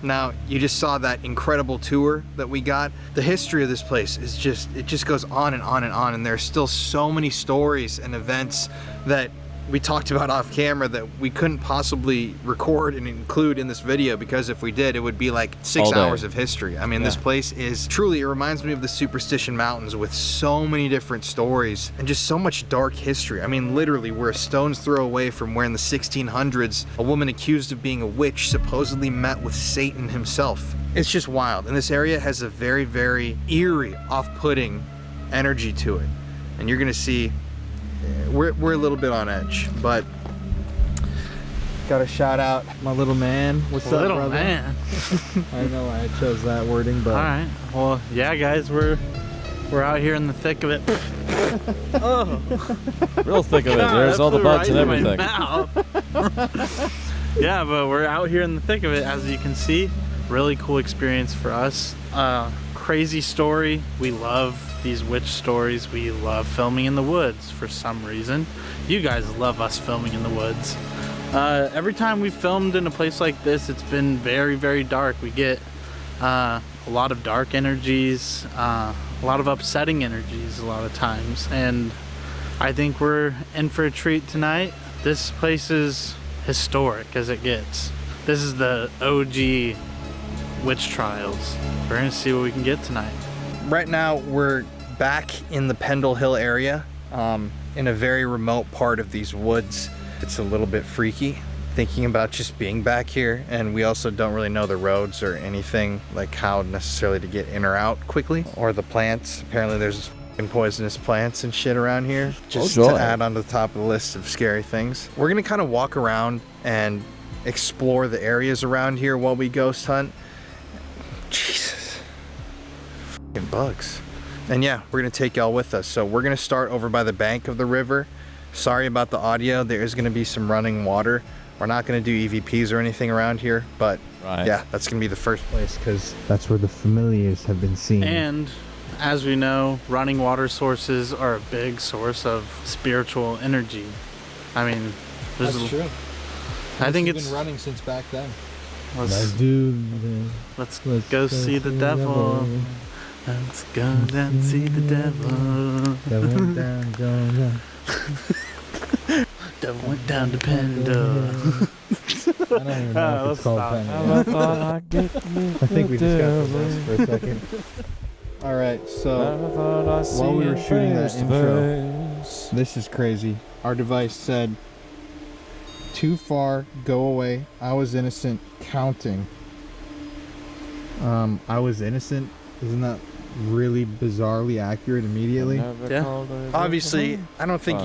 Now, you just saw that incredible tour that we got. The history of this place is just goes on and on and on, and there's still so many stories and events that we talked about off camera that we couldn't possibly record and include in this video, because if we did, it would be like 6 hours of history. I mean, this place is truly, it reminds me of the Superstition Mountains, with so many different stories and just so much dark history. I mean, literally, we're a stone's throw away from where in the 1600s, a woman accused of being a witch supposedly met with Satan himself. It's just wild. And this area has a very, very eerie, off-putting energy to it. And you're gonna see, we're a little bit on edge, but gotta shout out my little man. What's up, little brother? Man. I know why I chose that wording, but All right. Well, yeah, guys, we're out here in the thick of it. Oh, Real thick of it. God, There's that all the flew bugs right and in my everything. mouth. Yeah, but we're out here in the thick of it, as you can see. Really cool experience for us. Crazy story. We love these witch stories. We love filming in the woods for some reason. You guys love us filming in the woods. Every time we've filmed in a place like this, it's been very, very dark. We get a lot of dark energies, a lot of upsetting energies a lot of times, and I think we're in for a treat tonight. This place is historic as it gets. This is the OG witch trials. We're gonna see what we can get tonight. right now we're back in the Pendle Hill area, in a very remote part of these woods. It's a little bit freaky thinking about just being back here, and we also don't really know the roads or anything, like how necessarily to get in or out quickly, or the plants. Apparently there's poisonous plants and shit around here, just to add on to the top of the list of scary things. We're gonna kind of walk around and explore the areas around here while we ghost hunt. Jesus, fucking bugs. And yeah, we're gonna take y'all with us. So we're gonna start over by the bank of the river. Sorry about the audio, there is gonna be some running water. We're not gonna do EVPs or anything around here, but yeah, that's gonna be the first place because that's where the familiars have been seen. And as we know, running water sources are a big source of spiritual energy. I mean, that's true. I think it's been running since back then. Let's go see the devil. Let's go down see the devil. Devil down, go down. Devil went down to Pendle. I don't even know if it's called Pendle. I think we just got this for a second. All right, so while we were shooting that intro, this is crazy. Our device said, "Too far, go away. I was innocent, counting." I was innocent. Isn't that really bizarrely accurate immediately? Yeah. Obviously, I don't think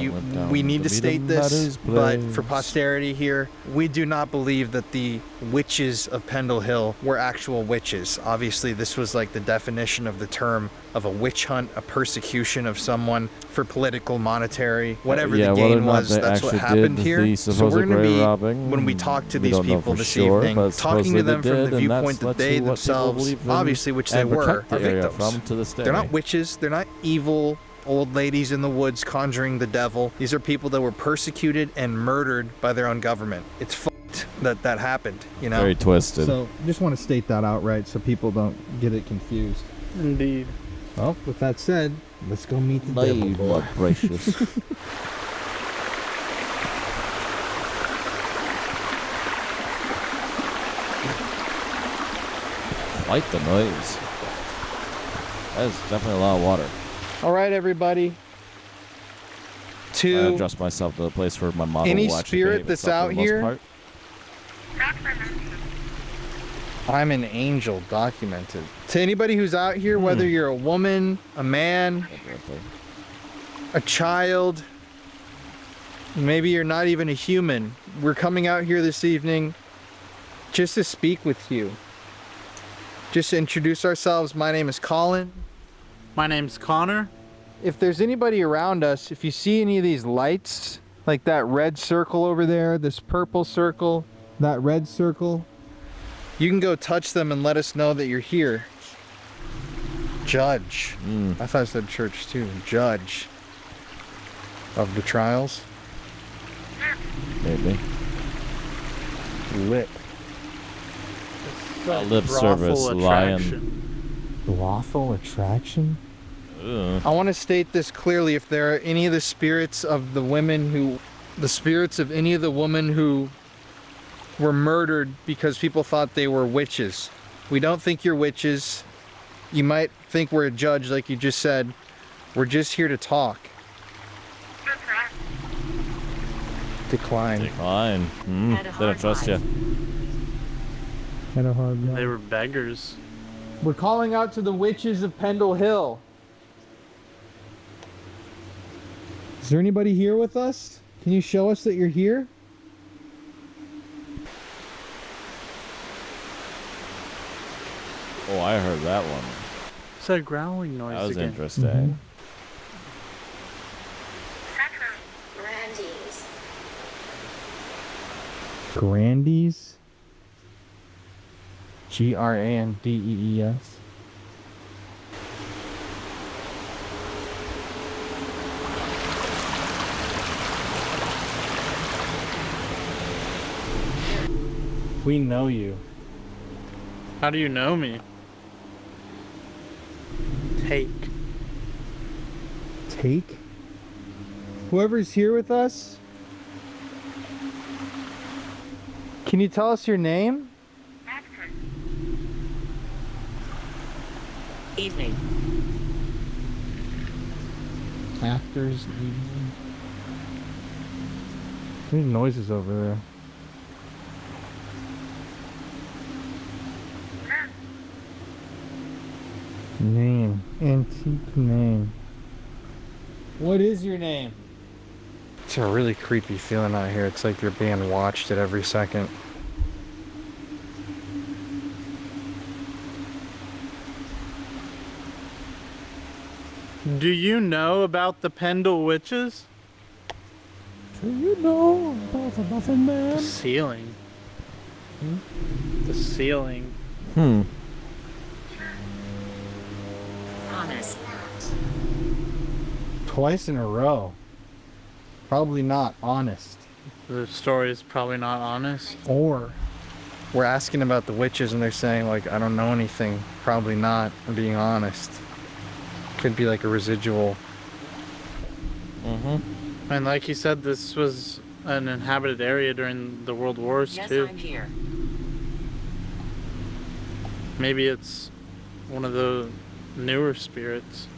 we need to state this, but for posterity here, we do not believe that the witches of Pendle Hill were actual witches. Obviously, this was like the definition of the term of a witch hunt, a persecution of someone for political, monetary, whatever the gain was. That's what happened here. So we're going to be, when we talk to these people this evening, talking to them from the viewpoint that they themselves, obviously, which they were, are victims. They're not witches. They're not evil old ladies in the woods conjuring the devil. These are people that were persecuted and murdered by their own government. It's fucked that happened, you know? Very twisted. So just want to state that outright so people don't get it confused. Indeed. Well, with that said, let's go meet the devil. Lord gracious. Like the noise. That is definitely a lot of water. All right, everybody. I adjust myself to the place where my model any will actually spirit behave that's itself out for the most here, part. I'm an angel documented. To anybody who's out here, whether you're a woman, a man, a child, maybe you're not even a human, we're coming out here this evening just to speak with you. Just to introduce ourselves, my name is Colin. My name's Connor. If there's anybody around us, if you see any of these lights, like that red circle over there, this purple circle, that red circle, you can go touch them and let us know that you're here. Judge. I thought I said church too. Judge of the trials. Maybe. Lip. Lip service, lion. Lawful attraction? I want to state this clearly. If there are any of the spirits of the women who The spirits of any of the women who were murdered because people thought they were witches. We don't think you're witches. You might think we're a judge, like you just said. We're just here to talk. Decline. Decline. They don't trust you. Had a hard life. They were beggars. We're calling out to the witches of Pendle Hill. Is there anybody here with us? Can you show us that you're here? Oh, I heard that one. It's a growling noise That was again. interesting. Grandees? Grandees. We know you. How do you know me? Take. Take? Whoever's here with us? Can you tell us your name? Evening. Actors evening. There's noises over there. Name. Antique name. What is your name? It's a really creepy feeling out here. It's like you're being watched at every second. Do you know about the Pendle witches? Do you know about the Muffin Man? The ceiling. The ceiling. Honest. Twice in a row. Probably not honest. The story is probably not honest. Or we're asking about the witches and they're saying like, I don't know anything. Probably not, I'm being honest. Could be like a residual. And like you said, this was an inhabited area during the World Wars Yes, too. I'm here. Maybe it's one of the newer spirits.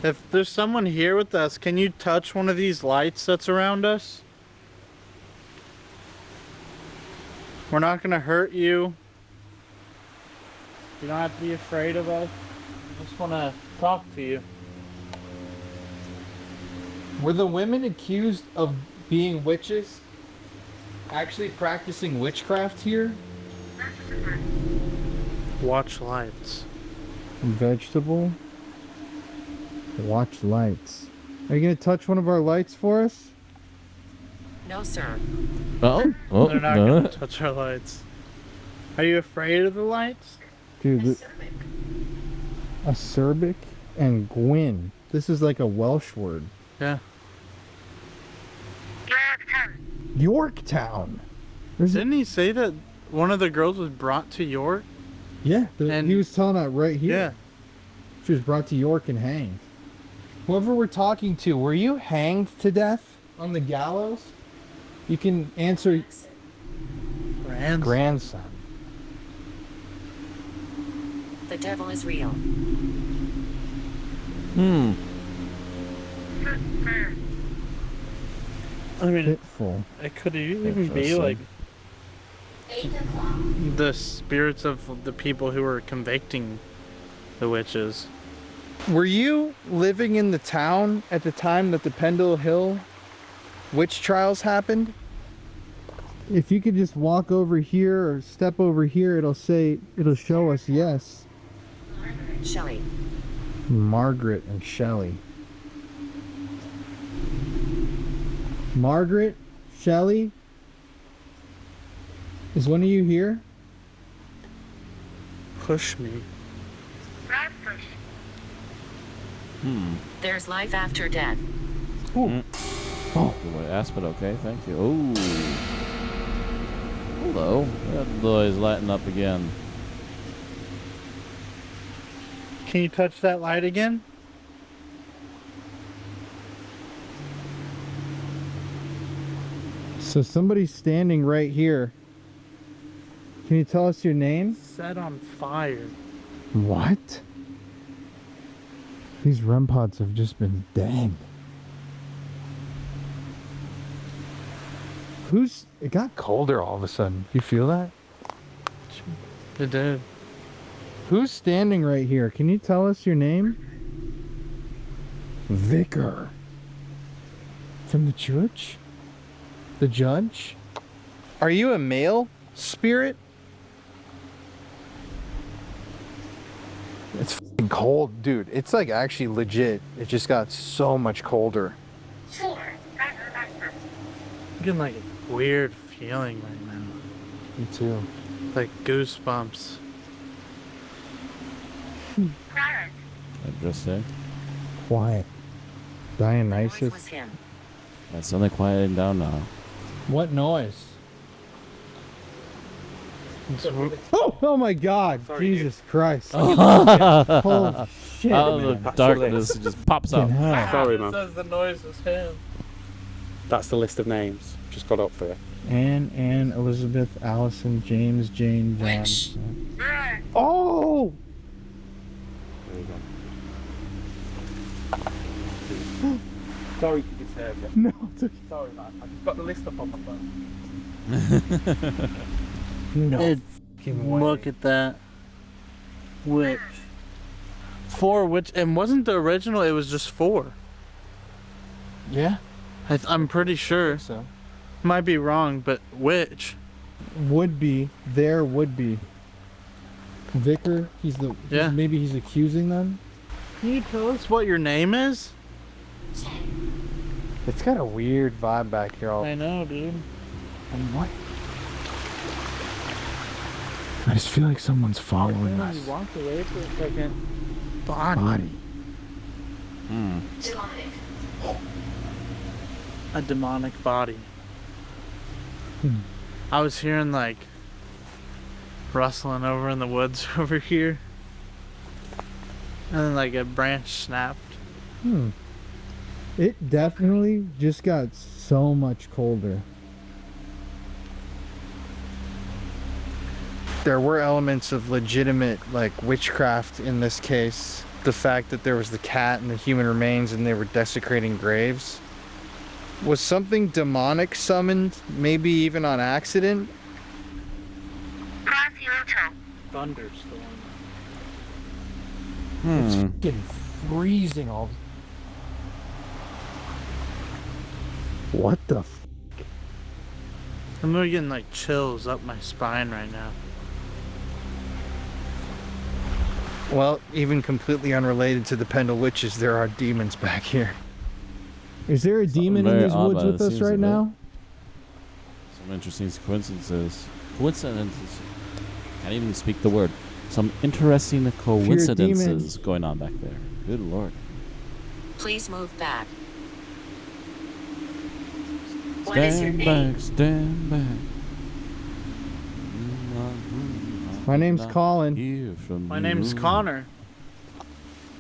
If there's someone here with us, can you touch one of these lights that's around us? We're not gonna hurt you. You don't have to be afraid of us. I just wanna talk to you. Were the women accused of being witches actually practicing witchcraft here? Watch lights. Vegetable. Watch lights. Are you gonna touch one of our lights for us? No, sir. Oh, They're not gonna touch our lights. Are you afraid of the lights? Dude, acerbic and Gwyn. This is like a Welsh word. Yeah. Yorktown. There's Didn't he say that one of the girls was brought to York? Yeah, And- he was telling that right here. Yeah. She was brought to York and hanged. Whoever we're talking to, were you hanged to death on the gallows? You can answer grandson. The devil is real. I mean, Pitful. it could even be like the spirits of the people who were convicting the witches. Were you living in the town at the time that the Pendle Hill witch trials happened? If you could just walk over here or step over here, it'll show us yes. Shelley. Margaret and Shelley. Margaret, Shelley, is one of you here? Push me. There's life after death. Oh, Good way to ask, but okay, thank you. Oh. Hello. That boy's lighting up again. Can you touch that light again? So somebody's standing right here. Can you tell us your name? Set on fire. What? These REM pods have just been dead. It got colder all of a sudden. You feel that? It did. Who's standing right here? Can you tell us your name? Vicar. From the church? The judge? Are you a male spirit? It's fucking cold, dude. It's like actually legit. It just got so much colder. I'm getting like a weird feeling right now. Me too. Like goosebumps. I just say. Noise Quiet. Dionysus. was him. It's suddenly quieting down now. What noise? Oh my God! Sorry, Jesus Christ! Holy shit! Out of the darkness, it just pops up. Sorry, It man. says the noise was him. That's the list of names. Just got up for you. Anne, Elizabeth, Allison, James, Jane, John. Oh! There you go. Sorry to disturb you. No, it's okay. Sorry, man. I just got the list up on my phone. No. Look at that. Witch. 4 witch. And wasn't the original, it was just 4. Yeah. I'm pretty sure. So. Might be wrong, but witch. Would be. There would be. Vicar. Yeah. Maybe he's accusing them. Can you tell us what your name is? It's got a weird vibe back here. I know, dude. And what? I just feel like someone's following You us. walked away for a second. Body. A demonic body. I was hearing like rustling over in the woods over here. And then like a branch snapped. It definitely just got so much colder. There were elements of legitimate like witchcraft in this case. The fact that there was the cat and the human remains and they were desecrating graves. Was something demonic summoned, maybe even on accident? Thunderstorm. It's fucking freezing all. What the f? I'm really getting like chills up my spine right now. Well, even completely unrelated to the Pendle Witches, there are demons back here. Is there a demon in very these odd woods by the with us seams right of it. now? Some interesting coincidences. Can't even speak the word. Some interesting coincidences going on back there. Good lord. Please move back. What is your Stand name? back, stand back. My name's Colin. Hear from My name's you. Connor.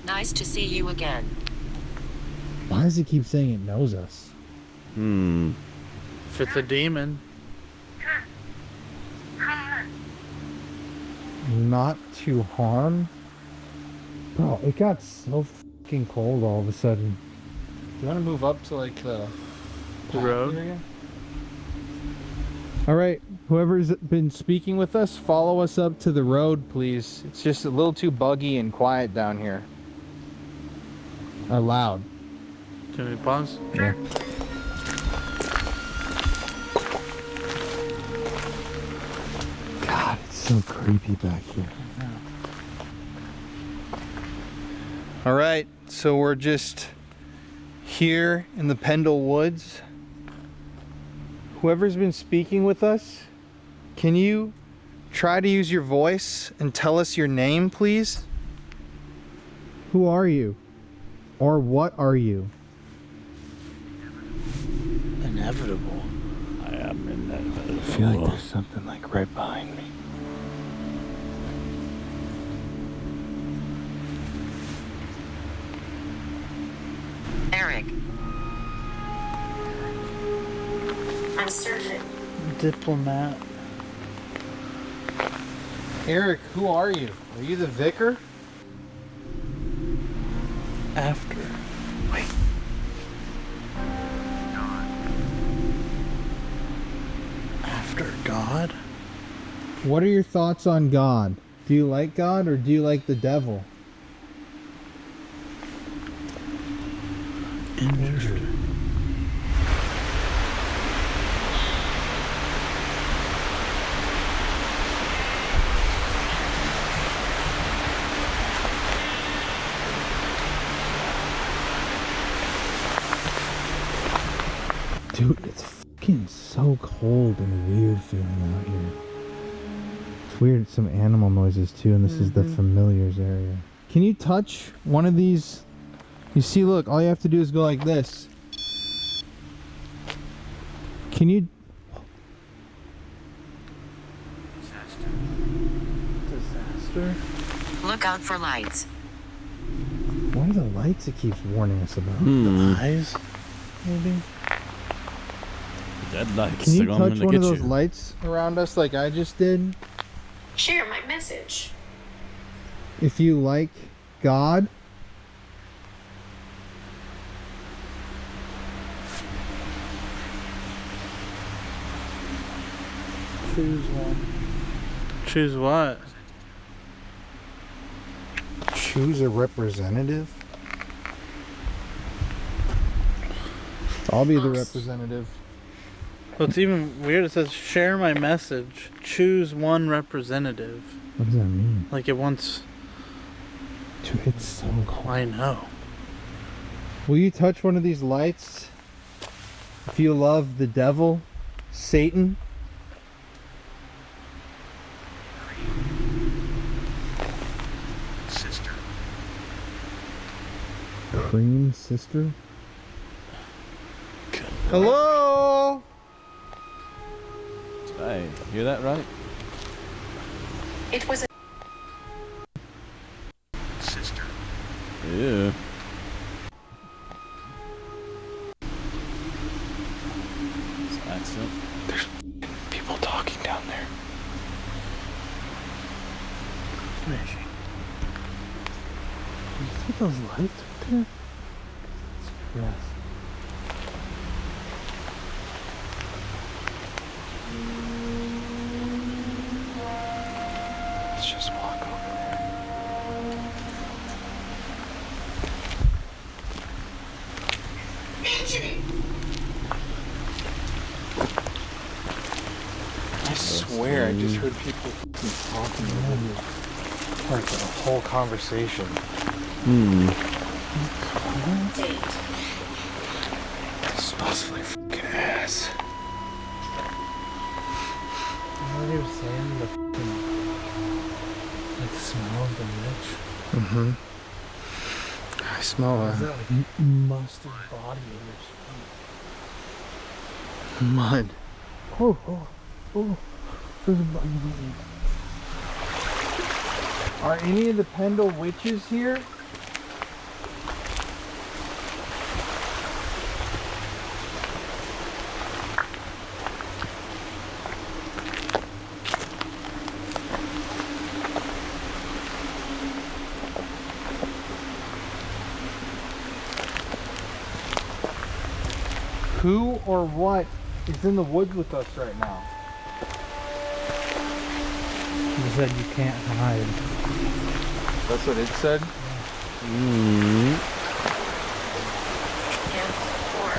Nice to see you again. Why does it keep saying it knows us? If it's a demon. Not to harm? Bro, it got so fucking cold all of a sudden. You want to move up to like the road? area? All right, whoever's been speaking with us, follow us up to the road, please. It's just a little too buggy and quiet down here. Loud. Can we pause? Yeah. God, it's so creepy back here. All right, so we're just here in the Pendle Woods. Whoever's been speaking with us, can you try to use your voice and tell us your name, please? Who are you? Or what are you? Inevitable. I am inevitable. I feel like there's something like right behind me. Eric. I'm Assertion. Diplomat. Eric, who are you? Are you the vicar? After. Wait. After God? What are your thoughts on God? Do you like God or do you like the devil? Injured. Dude, it's fucking so cold and weird feeling out here. It's weird, some animal noises too, and this is the familiars area. Can you touch one of these? You see, look, all you have to do is go like this. Can you? Disaster. Look out for lights. What are the lights it keeps warning us about? The eyes, maybe? Dead lights. Can you They're going touch to one of get those you. lights around us like I just did? Share my message. If you like God, Choose one. Choose what? choose a representative. I'll be the representative. Well, it's even weird. It says share my message. Choose one representative. What does that mean? Like it wants. Dude, it's so cold. I know. Will you touch one of these lights? If you love the devil, Satan. Sister. Cream sister? Hello? Did I hear that right? It was a Sister. Yeah. It's an accident. There's people talking down there. Where is she? You see those lights right there? Yes. Let's just walk over there. I swear I just heard people talking like a whole conversation. date. It smells like fucking ass. What are you saying? The fucking like smell of the witch. Mm-hmm. I smell Is a that like mustard body or mud. oh, there's a body. Are any of the Pendle witches here? Who or what is in the woods with us right now? You said you can't hide. That's what it said? And or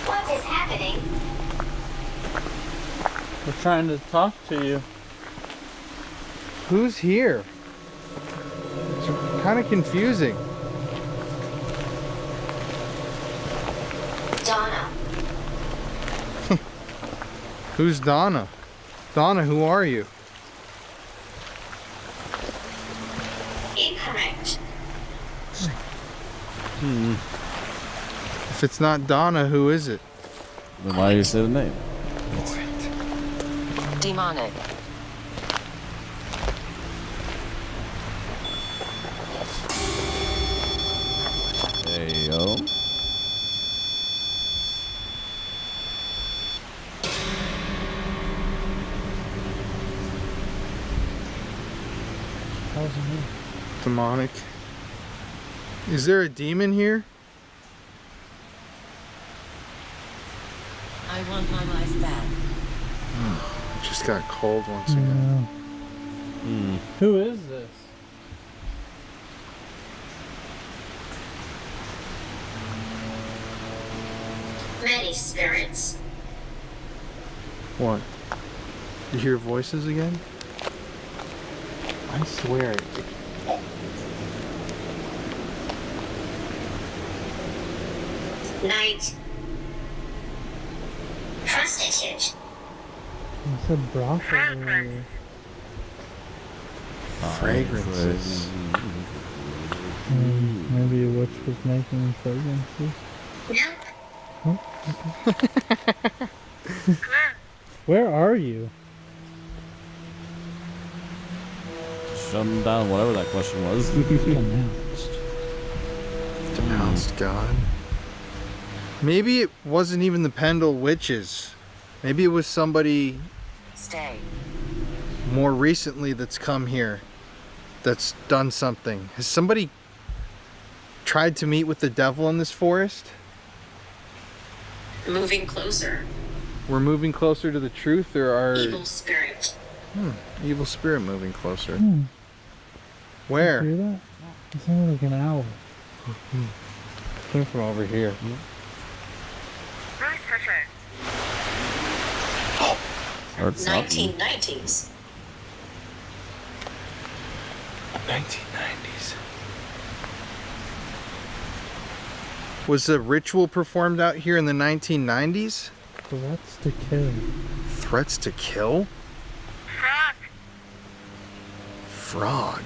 What is happening? We're trying to talk to you. Who's here? It's kind of confusing. Donna. Who's Donna? Donna, who are you? Incorrect. If it's not Donna, who is it? Then why do you say the name? demonic. Demonic. Is there a demon here? I want my life back. It just got cold once again. Who is this? Many spirits. What? You hear voices again? I swear. Night. Prostitute. It's a brothel area. Fragrances. Maybe a witch was making fragrances. Nope. Where are you? Shut him down, whatever that question was. Announced. Denounced God. Maybe it wasn't even the Pendle witches. Maybe it was somebody Stay. more recently that's come here that's done something. Has somebody tried to meet with the devil in this forest? Moving closer. We're moving closer to the truth, or are Evil spirit. evil spirit moving closer? You Where? hear that? It sounds like an owl. Came from over here. Heard something. 1990s. 1990s. Was a ritual performed out here in the 1990s? Threats to kill. Threats to kill? Frog.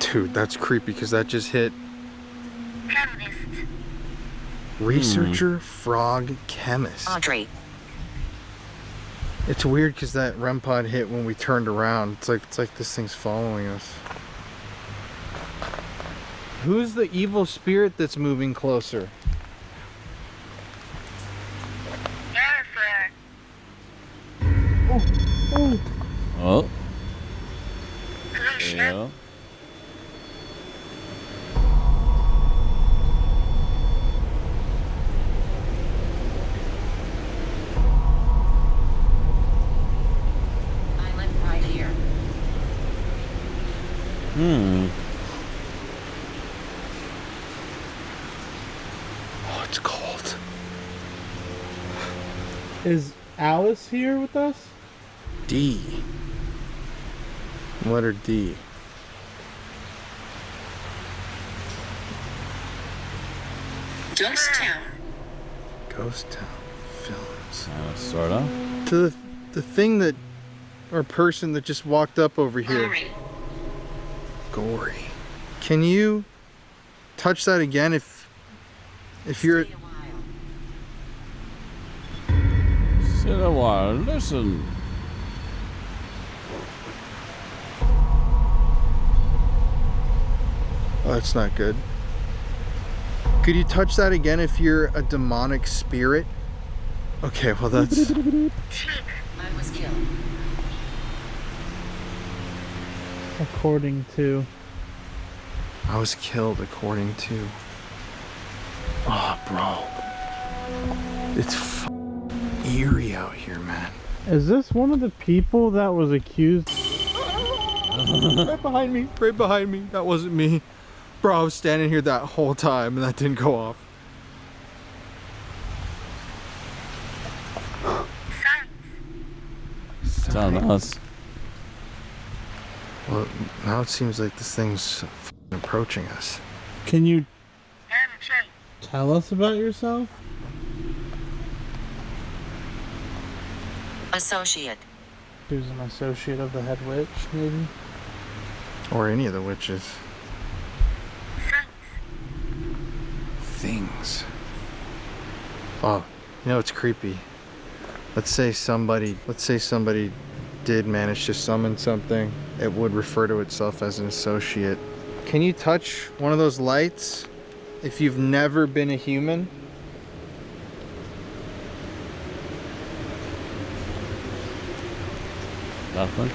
Dude, that's creepy because that just hit. Researcher, frog, chemist. Audrey. It's weird because that REM pod hit when we turned around. It's like this thing's following us. Who's the evil spirit that's moving closer? Oh. Yeah. I live right here. Oh, it's cold. Is Alice here with us? D. Letter D. Ghost town. Ghost Town Films. Sorta. To the thing that, or person that just walked up over here. Gory. Gory. Can you touch that again if you're... Stay a while. Sit a while, listen. Oh, that's not good. Could you touch that again if you're a demonic spirit? Okay, well that's... I was killed. According to. I was killed according to... Oh, bro. It's eerie out here, man. Is this one of the people that was accused? Right behind me. Right behind me. That wasn't me. Bro, I was standing here that whole time and that didn't go off. It's on us. Well, now it seems like this thing's approaching us. Can you tell us about yourself? Associate. Who's an associate of the head witch, maybe? Or any of the witches. Things. Oh, you know it's creepy. Let's say somebody did manage to summon something. It would refer to itself as an associate. Can you touch one of those lights? if you've never been a human, Nothing.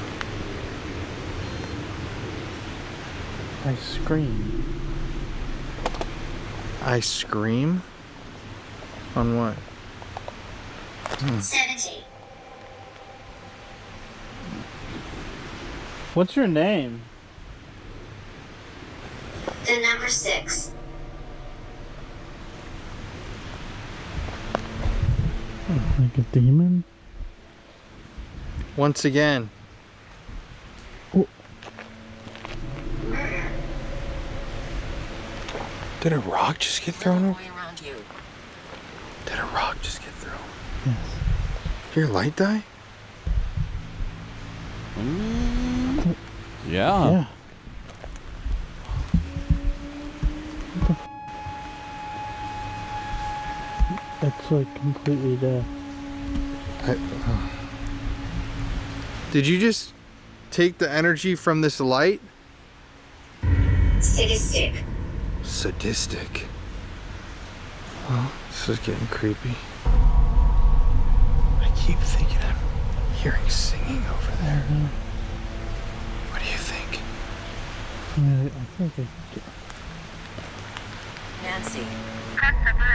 I scream. I scream? On what? 70. What's your name? The number 6. Like a demon? Once again. Murder. Did a rock just get thrown over? Way around you. Did a rock just get thrown? Yes. Did your light die? Yeah. Yeah. That's like completely dead. Did you just take the energy from this light? Sadistic. Sadistic. Oh, this is getting creepy. I keep thinking I'm hearing singing over there. What do you think? Yeah, I think Nancy.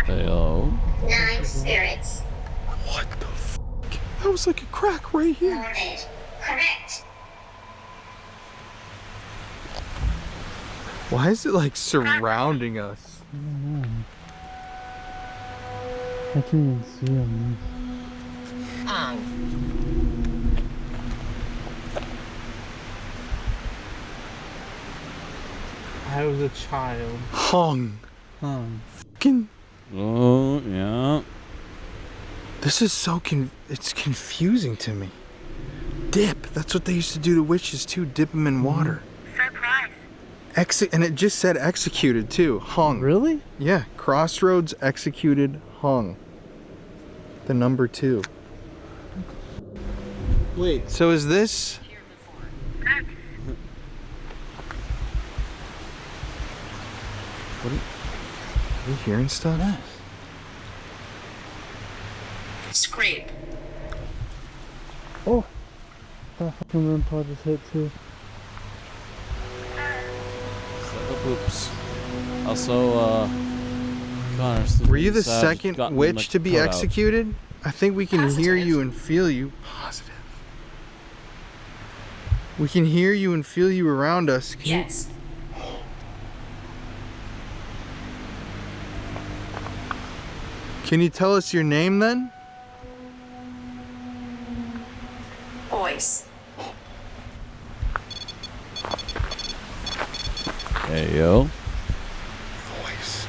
Hello. 9 spirits. What the f***? That was like a crack right here. Haunted. Correct. Why is it like surrounding us? I don't know. I can't even see them. Hung. I was a child. Hung. Hung. Fucking. Oh, yeah. This is so it's confusing to me. Dip. That's what they used to do to witches too. Dip them in water. Surprise. And it just said executed too. Hung. Really? Yeah. Crossroads executed hung. The number 2. Wait. So is this? Here before. Are you hearing stuff? Yes. Scrape. Oh! That fucking room pod just hit too. Oops. Also, Connor. Were you the second witch to be executed? I think we can hear you and feel you. Positive. We can hear you and feel you around us. Yes. Can you tell us your name then? Voice. Hey, yo. Voice.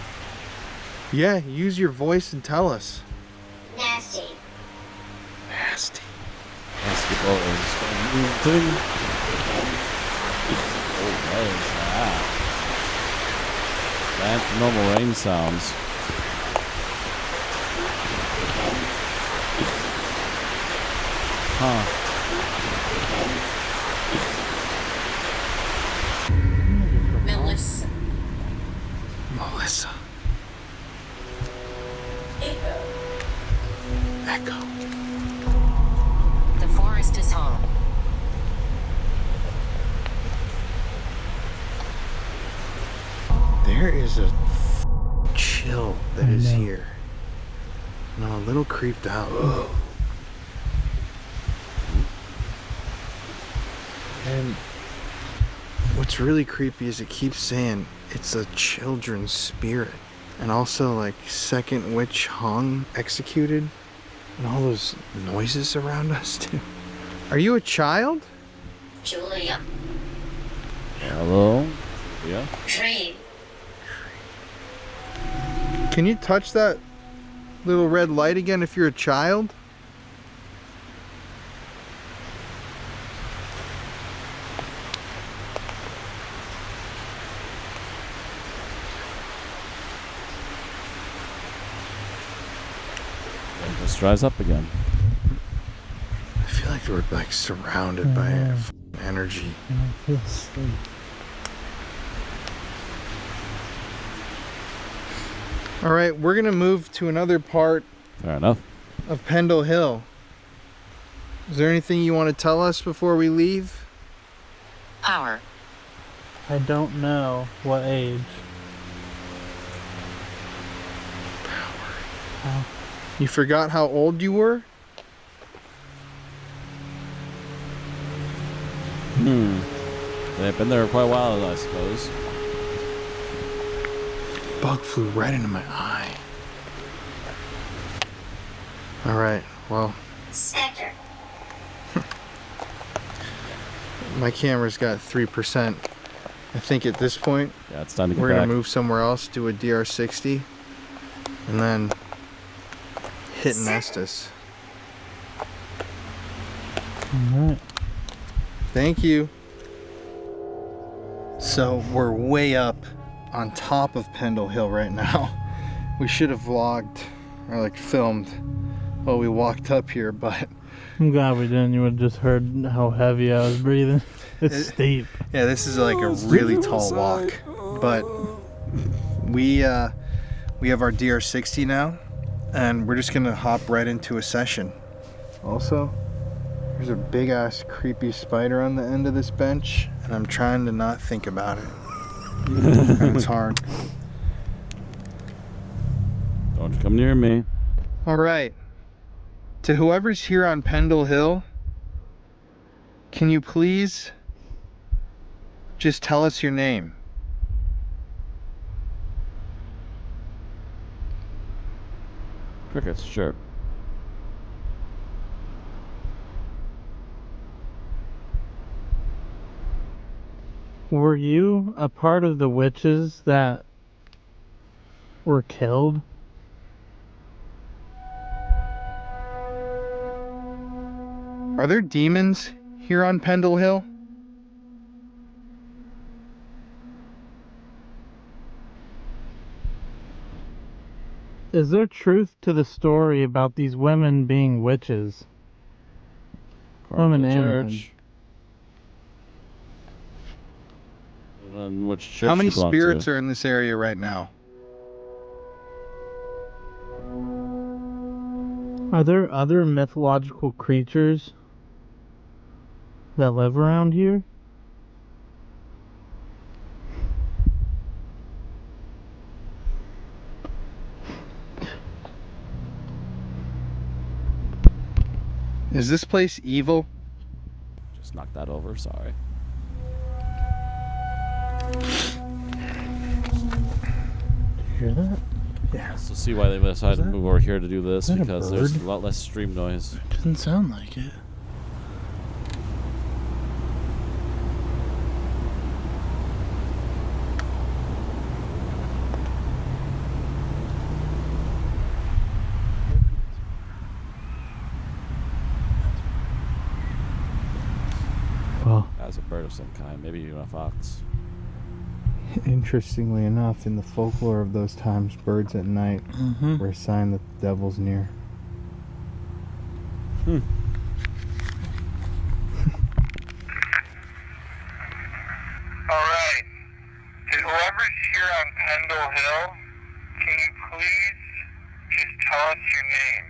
Yeah, use your voice and tell us. Nasty. Nasty. Basketball is thing. Oh, what is that? That's normal rain sounds. Huh. Malice. Melissa. Echo. Echo. The forest is home. There is a chill that is here. And I'm a little creeped out. And what's really creepy is it keeps saying it's a children's spirit. And also like second witch hung, executed. And all those noises around us too. Are you a child? Julia. Hello. Yeah. Dream. Can you touch that little red light again if you're a child? It just dries up again. I feel like we're like surrounded by energy. And I feel safe. All right, we're gonna move to another part Fair enough. of Pendle Hill. Is there anything you want to tell us before we leave? Power. I don't know what age. You forgot how old you were? They've been there quite a while, I suppose. Bug flew right into my eye. All right, well, Sector. my camera's got 3%. I think at this point, Yeah, it's time to get we're back. gonna move somewhere else, do a DR60, and then hit Nestus. Alright. Thank you. So we're way up on top of Pendle Hill right now. We should have vlogged or like filmed while we walked up here, but I'm glad we didn't. You would have just heard how heavy I was breathing. It's steep. yeah, this is like a really tall walk. But we have our DR60 now, and we're just gonna hop right into a session. Also, there's a big ass creepy spider on the end of this bench, and I'm trying to not think about it. And it's hard. Don't you come near me. All right. To whoever's here on Pendle Hill, can you please just tell us your name? Crickets, sure. Were you a part of the witches that were killed? Are there demons here on Pendle Hill? Is there truth to the story about these women being witches? Women and men. Church. And which church How many you belong spirits to? are in this area right now? Are there other mythological creatures that live around here? Is this place evil? Just knock that over, sorry. Hear that? Yeah. So see why they decided to that- move over here to do this, that a because there's bird? a lot less stream noise. Doesn't sound like it. Well, As a bird of some kind, maybe even a fox. Interestingly enough, in the folklore of those times, birds at night were a sign that the devil's near. Alright. To whoever's here on Pendle Hill, can you please just tell us your name?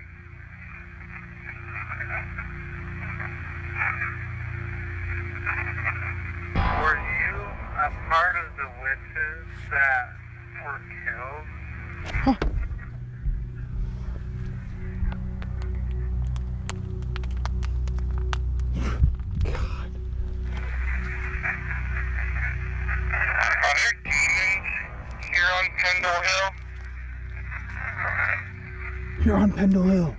Were you a part of the witches that were killed? Are there demons here on Pendle Hill? You're on Pendle Hill.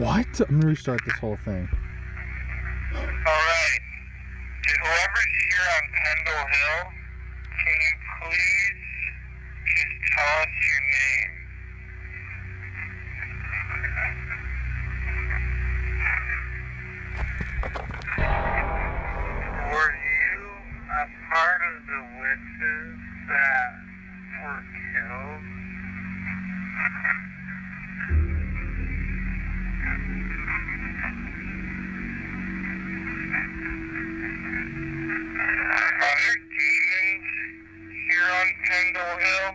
What? I'm gonna restart this whole thing. Alright. To whoever's here on Pendle Hill, can you please just tell us your name? Were you a part of the witches that were killed? Are there demons here on Pendle Hill?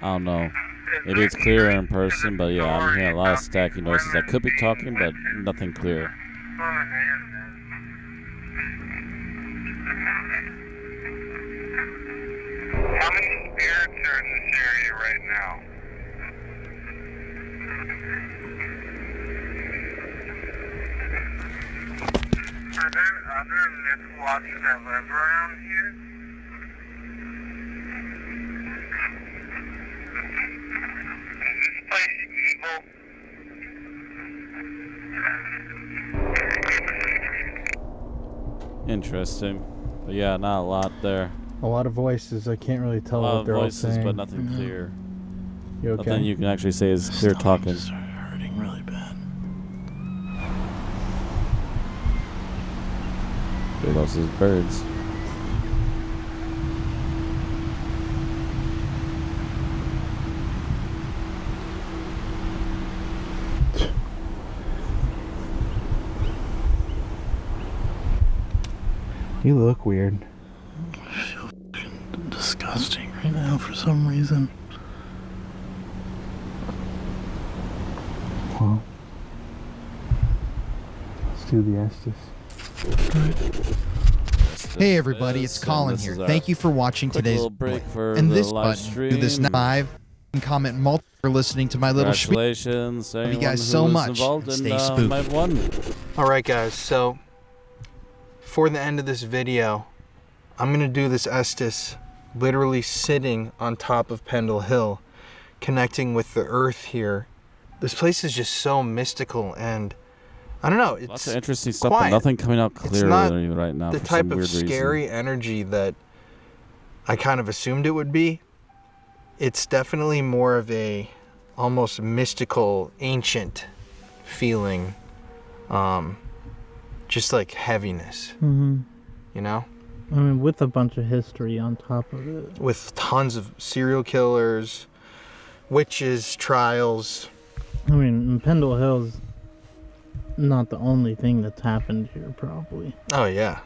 I don't know. Maybe it's clearer in person, but yeah, I'm hearing a lot of stacky noises. I could be talking, but nothing clear. How many spirits are in this area right now? Are there other mythwalkers that live around here? Is this place evil? Interesting. But yeah, not a lot there. A lot of voices. I can't really tell A lot what of they're all voices, saying. but nothing clear. You okay? Nothing you can actually say is clear talking. Just started hurting really bad. There goes his birds. You look weird. I feel fucking disgusting right now for some reason. Well, let's do the Estes. Hey everybody, it's Colin here. Thank you for watching today's break for and the this live button. stream. Do this live and comment multiple for listening to my little spiel. Congratulations, Love you anyone guys who so was much. involved Stay in spooky. my one. All right, guys. So for the end of this video, I'm gonna do this Estes literally sitting on top of Pendle Hill, connecting with the earth here. This place is just so mystical, and I don't know. It's Lots of interesting stuff, quiet. but nothing coming out clearly not right now. the for type some of weird scary reason. energy that I kind of assumed it would be. It's definitely more of a almost mystical, ancient feeling, just like heaviness, Mm-hmm. you know, I mean, with a bunch of history on top of it. with tons of serial killers, witches, trials. I mean, Pendle Hill's not the only thing that's happened here, probably. Oh yeah,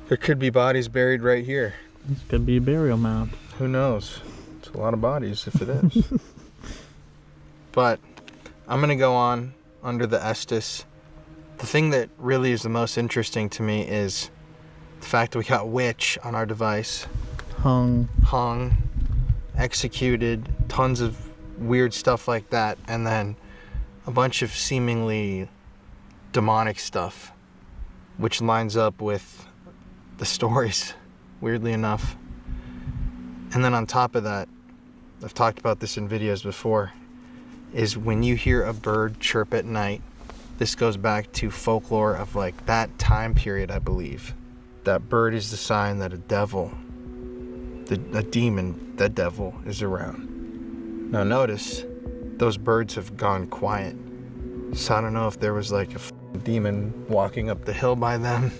there could be bodies buried right here. This could be a burial mound. Who knows? It's a lot of bodies if it is. But I'm gonna go on under the Estes. The thing that really is the most interesting to me is the fact that we got witch on our device, Hung. executed, tons of weird stuff like that, and then a bunch of seemingly demonic stuff, which lines up with the stories, weirdly enough. And then on top of that, I've talked about this in videos before, is when you hear a bird chirp at night, this goes back to folklore of like that time period, I believe. That bird is the sign that a devil, a demon, the devil, is around. Now notice, those birds have gone quiet. So I don't know if there was like a demon walking up the hill by them.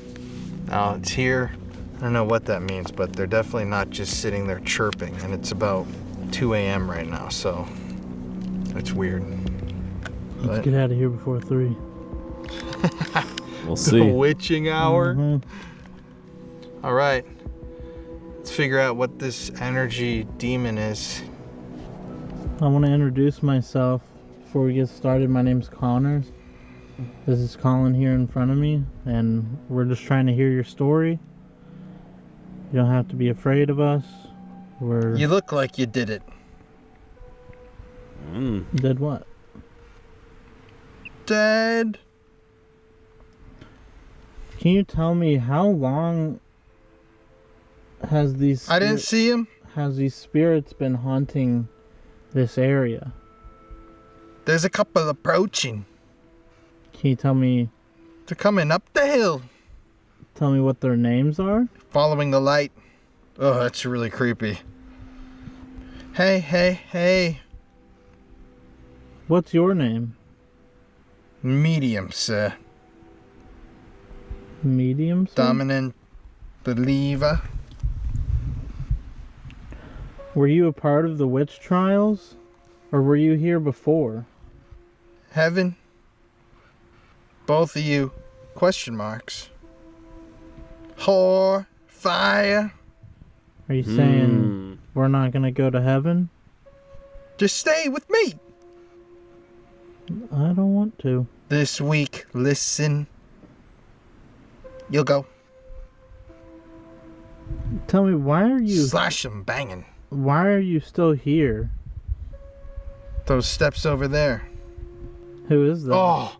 Now it's here. I don't know what that means, but they're definitely not just sitting there chirping, and it's about 2 a.m. right now, so it's weird. Let's get out of here before 3. We'll The see. witching hour. Mm-hmm. All right, let's figure out what this energy demon is. I want to introduce myself before we get started. My name's Connor. This is Colin here in front of me, and we're just trying to hear your story. You don't have to be afraid of us. You look like you did it. Did what? Dead. Can you tell me how long has these I didn't see him. has these spirits been haunting this area? There's a couple approaching. Can you tell me They're coming up the hill, what their names are? following the light. Oh, that's really creepy. Hey. What's your name? Medium, sir. Medium? sir? Dominant believer. Were you a part of the witch trials? Or were you here before? Heaven. Both of you. Question marks. Whore. Fire. Are you saying We're not gonna go to heaven? Just stay with me. I don't want to. This week, listen. You'll go. Tell me, why are you... Slash them banging. Why are you still here? Those steps over there. Who is that? Oh,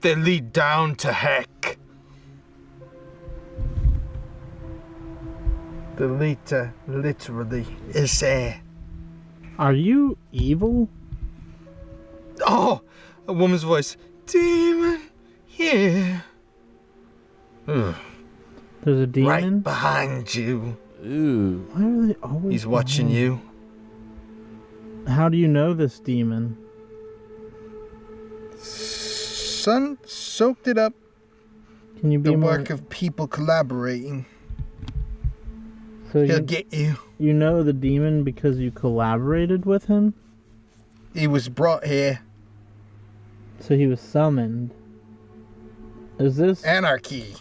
they lead down to heck. The liter literally is there. Are you evil? Oh, a woman's voice. Demon here. Ugh. There's a demon? Right behind you. Ooh. Why are they always He's watching you. How do you know this demon? Sun soaked it up. Can you be The more... work of people collaborating. So He'll get you. You know the demon because you collaborated with him? He was brought here. So he was summoned. Is this... Anarchy.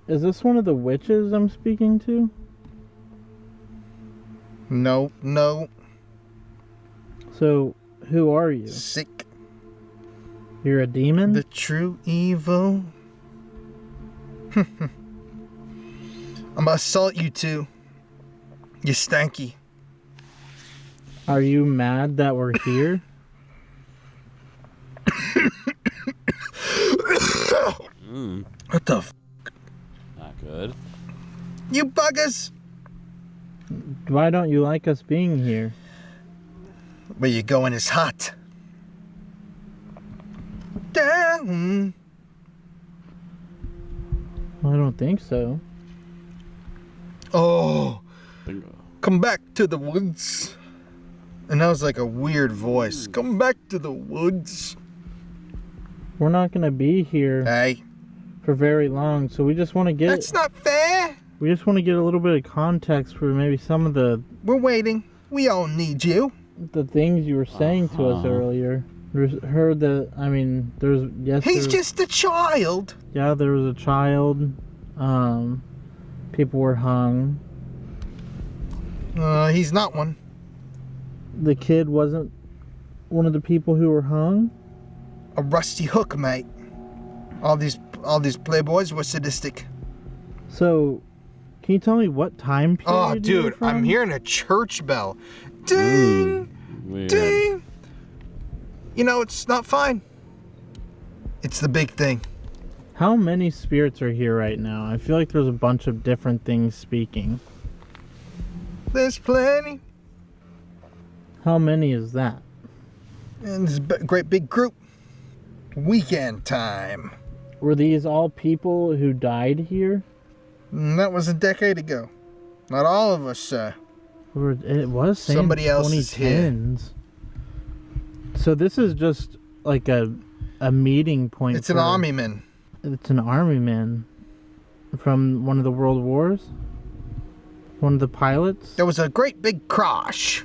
Is this one of the witches I'm speaking to? No, no. So, who are you? Sick. You're a demon? The true evil. I'm gonna assault you two. You stanky. Are you mad that we're here? What the f***? Not good. You buggers! Why don't you like us being here? Where you going is hot. Down. I don't think so. Oh, Bingo. come back to the woods. And that was like a weird voice. Come back to the woods. We're not gonna be here Hey, for very long, so we just want to get... that's not fair. We just want to get a little bit of context for maybe some of the We're waiting. We all need you. things you were saying to us earlier. Heard that, I mean, there's... Yes, He's just a child. Yeah, there was a child. People were hung. He's not one. The kid wasn't one of the people who were hung? A rusty hook, mate. All these playboys were sadistic. So, can you tell me what time period Oh, you were dude, from? I'm hearing a church bell. Ding, Weird. ding. You know, it's not fine. It's the big thing. How many spirits are here right now? I feel like there's a bunch of different things speaking. There's plenty. How many is that? And it's a great big group. Weekend time. Were these all people who died here? That was a decade ago. Not all of us, sir. Or it was saying Somebody else is here. 2010s. So this is just like a meeting point. It's an army man. It's an army man from one of the world wars. One of the pilots. There was a great big crash.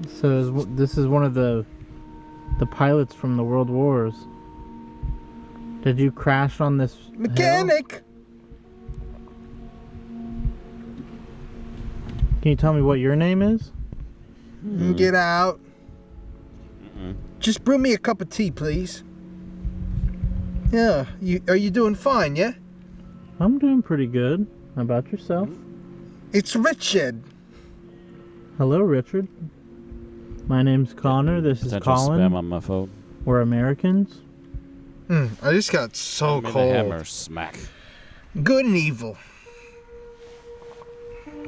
So this is one of the pilots from the world wars. Did you crash on this Mechanic. hill? Can you tell me what your name is? Get out. Just brew me a cup of tea, please. Yeah, are you doing fine, yeah? I'm doing pretty good. How about yourself? It's Richard. Hello, Richard. My name's Connor. This is Potential Colin. spam on my phone. We're Americans. I just got so Made the cold. hammer smack. Good and evil.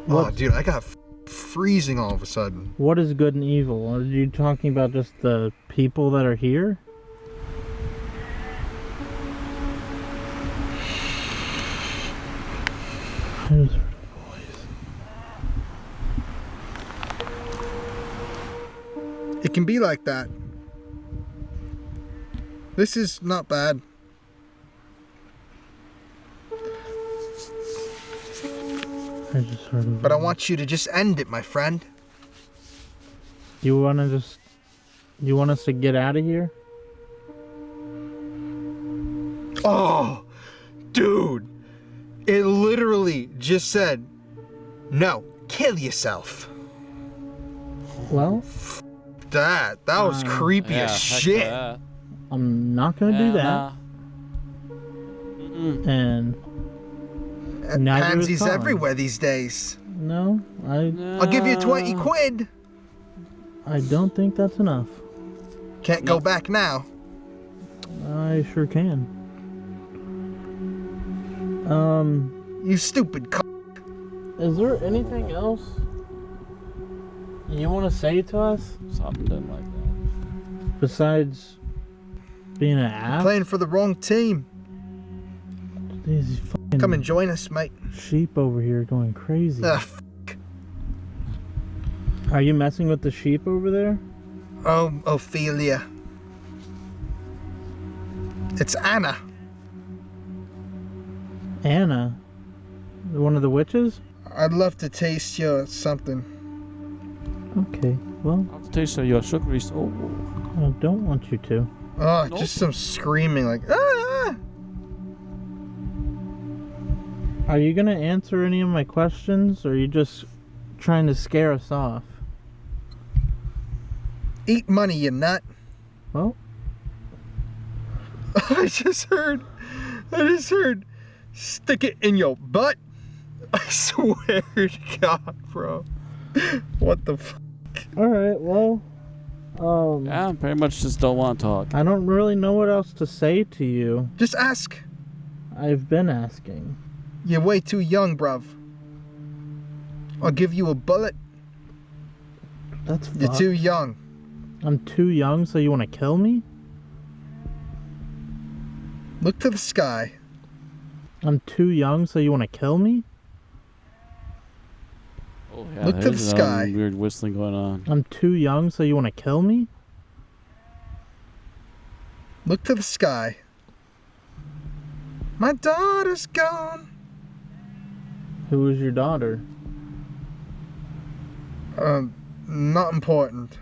Oh, dude, I got freezing all of a sudden. What is good and evil? Are you talking about just the people that are here? I just heard a voice. It can be like that. This is not bad. I just heard a voice. But I want you to just end it, my friend. You want us to get out of here? Oh, dude. It literally just said, no, kill yourself. Well, that was creepy Yeah, as heck shit. that. I'm not gonna do that. Nah. And neither is Pansies Colin. everywhere these days. No, I'll give you 20 quid. I don't think that's enough. Can't go back now. I sure can. You stupid c***. Is there anything else you want to say to us Something like that. besides being an ass? Playing for the wrong team. These fucking Come and join us, mate. sheep over here going crazy. Ugh, Are you messing with the sheep over there? oh, Ophelia. It's Anna. Anna? One of the witches? I'd love to taste your something. Okay, well, I'll taste your sugary. Oh, I don't want you to. Oh, Nope. just some screaming like, ah! Are you gonna answer any of my questions, or are you just trying to scare us off? Eat money, you nut. Well, I just heard, stick it in your butt. I swear to God, bro. What the fuck? alright, well, yeah, pretty much just don't want to talk. I don't really know what else to say to you. Just ask. I've been asking. You're way too young, bruv. I'll give you a bullet. That's You're fucked. too young. I'm too young, so you want to kill me? Look to the sky. I'm too young, so you want to kill me? Oh, yeah, Look to the there's sky. weird whistling going on. I'm too young, so you want to kill me? Look to the sky. My daughter's gone. Who is your daughter? Not important.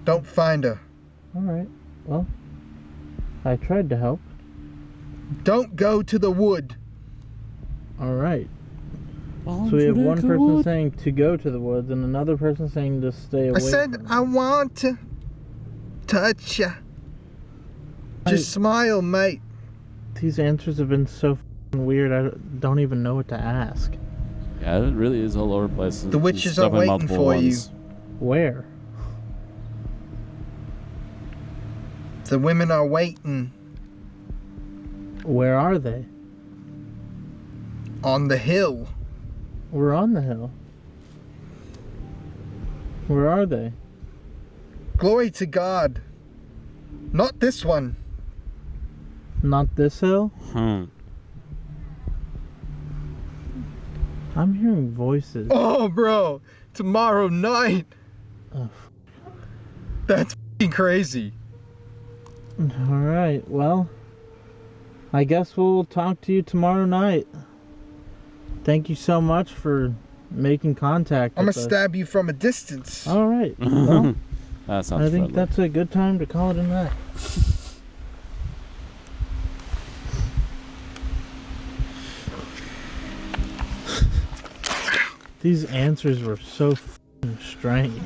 Don't find her. Alright, well, I tried to help. Don't go to the wood. Alright. So we have one person saying to go to the woods and another person saying to stay away. I said from I want to touch ya. Just smile, mate. These answers have been so f***ing weird, I don't even know what to ask. Yeah, it really is all over the place. The witches It's are stuff in waiting multiple for you. ones. Where? The women are waiting Where are they? on the hill. We're on the hill. Where are they? Glory to God. Not this one. Not this hill? Hmm. I'm hearing voices. Oh, bro. Tomorrow night. Oh, That's f***ing crazy. Alright, well, I guess we'll talk to you tomorrow night. Thank you so much for making contact I'm with gonna us. stab you from a distance. Alright, well, That sounds I think friendly. that's a good time to call it a night. These answers were so f***ing strange.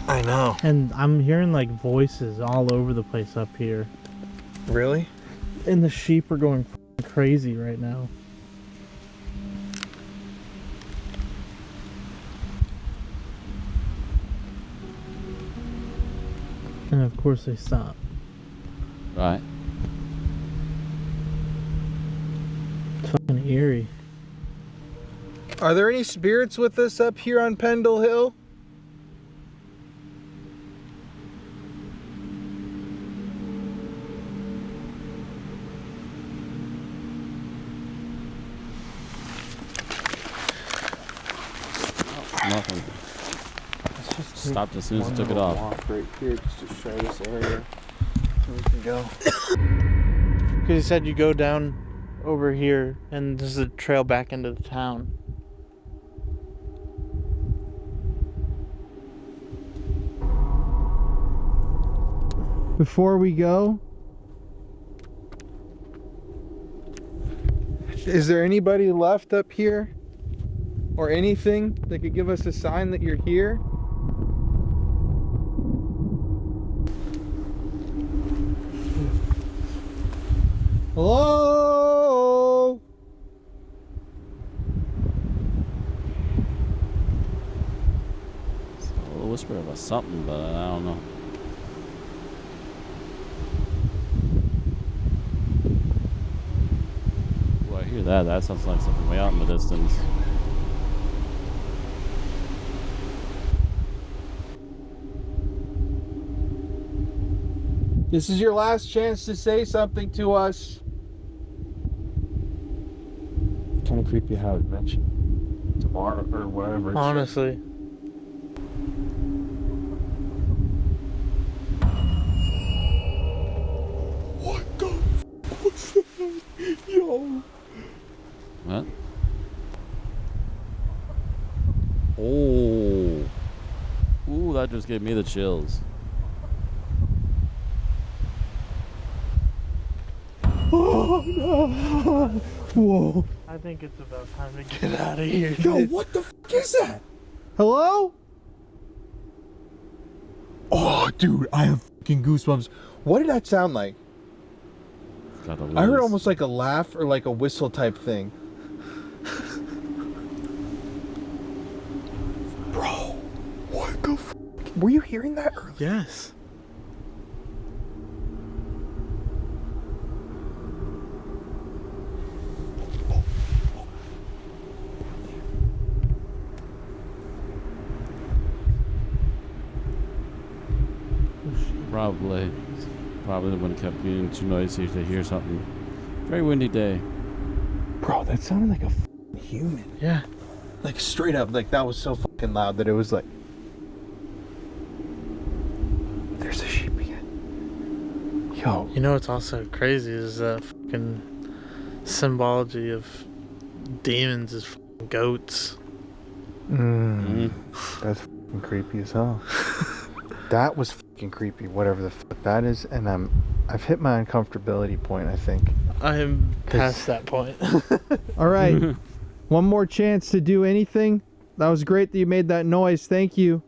I know. And I'm hearing like voices all over the place up here. Really? And the sheep are going f***ing crazy right now. And of course they stop. Right. It's fucking eerie. Are there any spirits with us up here on Pendle Hill? Nothing. Stopped as soon as it took it off. Walk right here just to show this area so we can go. Because you said you go down over here and this is a trail back into the town. Before we go, Is there anybody left up here? or anything that could give us a sign that you're here? Hello? It's a little whisper about something, but I don't know. Ooh, I hear that. That sounds like something way out in the distance. This is your last chance to say something to us. Kind of creepy how it mentioned tomorrow or whatever. Honestly. What the f was that? Yo. What? Oh. Ooh, that just gave me the chills. Oh no. Whoa. I think it's about time to get out of here. Yo, what the f is that? Hello? Oh, dude, I have fucking goosebumps. What did that sound like? I heard almost like a laugh or like a whistle type thing. Bro, what the f? Were you hearing that earlier? Yes. Probably the wind kept being too noisy to hear something. Very windy day. Bro, that sounded like a human. Yeah. Like straight up, like that was so fucking loud that it was like. There's a sheep again. Yo. You know what's also crazy is that fucking symbology of demons is fucking goats. That's fucking creepy as hell. That was fucking creepy, whatever the fuck that is, and I've hit my uncomfortability point, I think. I am past that point. All right. One more chance to do anything. That was great that you made that noise. Thank you.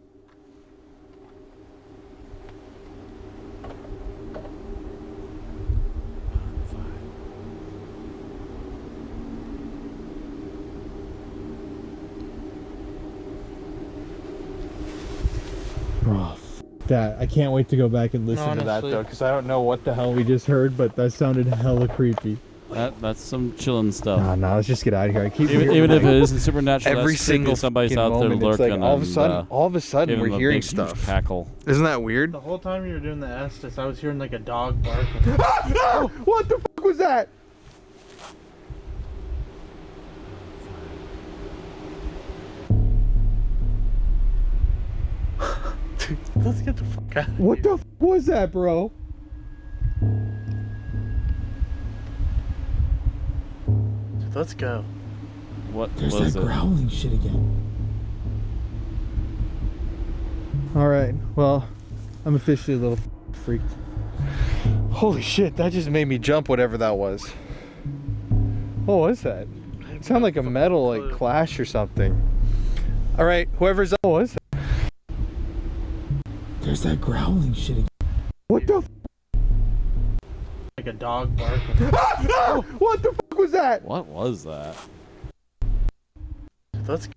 Oh, that. I can't wait to go back and listen to that, though, because I don't know what the hell we just heard, but that sounded hella creepy. That's some chilling stuff. Nah, let's just get out of here. I keep even if it isn't supernatural, every that's single somebody's out there moment, lurking. like all of a sudden we're hearing stuff. Cackle. Isn't that weird? The whole time you were doing the Estes, I was hearing like a dog barking. No! What the fuck was that? Dude, let's get the fuck out of here. What the fuck was that, bro? Dude, let's go. What There's was that it? growling shit again. Alright, well, I'm officially a little freaked. Holy shit, that just made me jump, whatever that was. What was that? It sounded like a metal like clash or something. Alright, whoever's up, what was that? There's that growling shit again. What the f? Like a dog barking. No! What the fuck was that? What was that? Dude, let's go.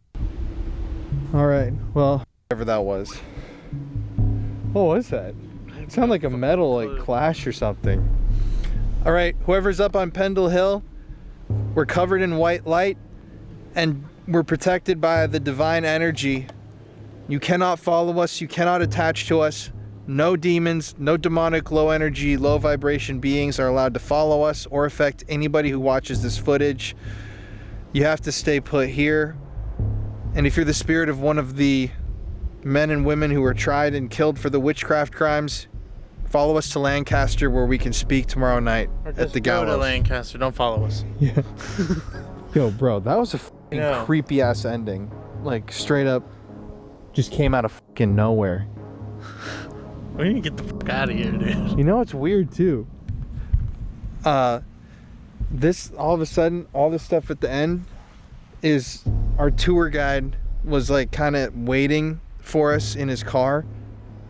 Alright, well, whatever that was. What was that? It sounded like a metal like clash or something. Alright, whoever's up on Pendle Hill, we're covered in white light and we're protected by the divine energy. You cannot follow us, you cannot attach to us. No demons, no demonic low energy, low vibration beings are allowed to follow us or affect anybody who watches this footage. You have to stay put here. And if you're the spirit of one of the men and women who were tried and killed for the witchcraft crimes, follow us to Lancaster where we can speak tomorrow night at the gallows. Go to Lancaster, don't follow us. Yeah. Yo, bro, that was a fucking creepy ass ending. Like, straight up, just came out of fucking nowhere. We need to get the fuck out of here, dude. You know what's weird too? This all of a sudden, all this stuff at the end is our tour guide was like kind of waiting for us in his car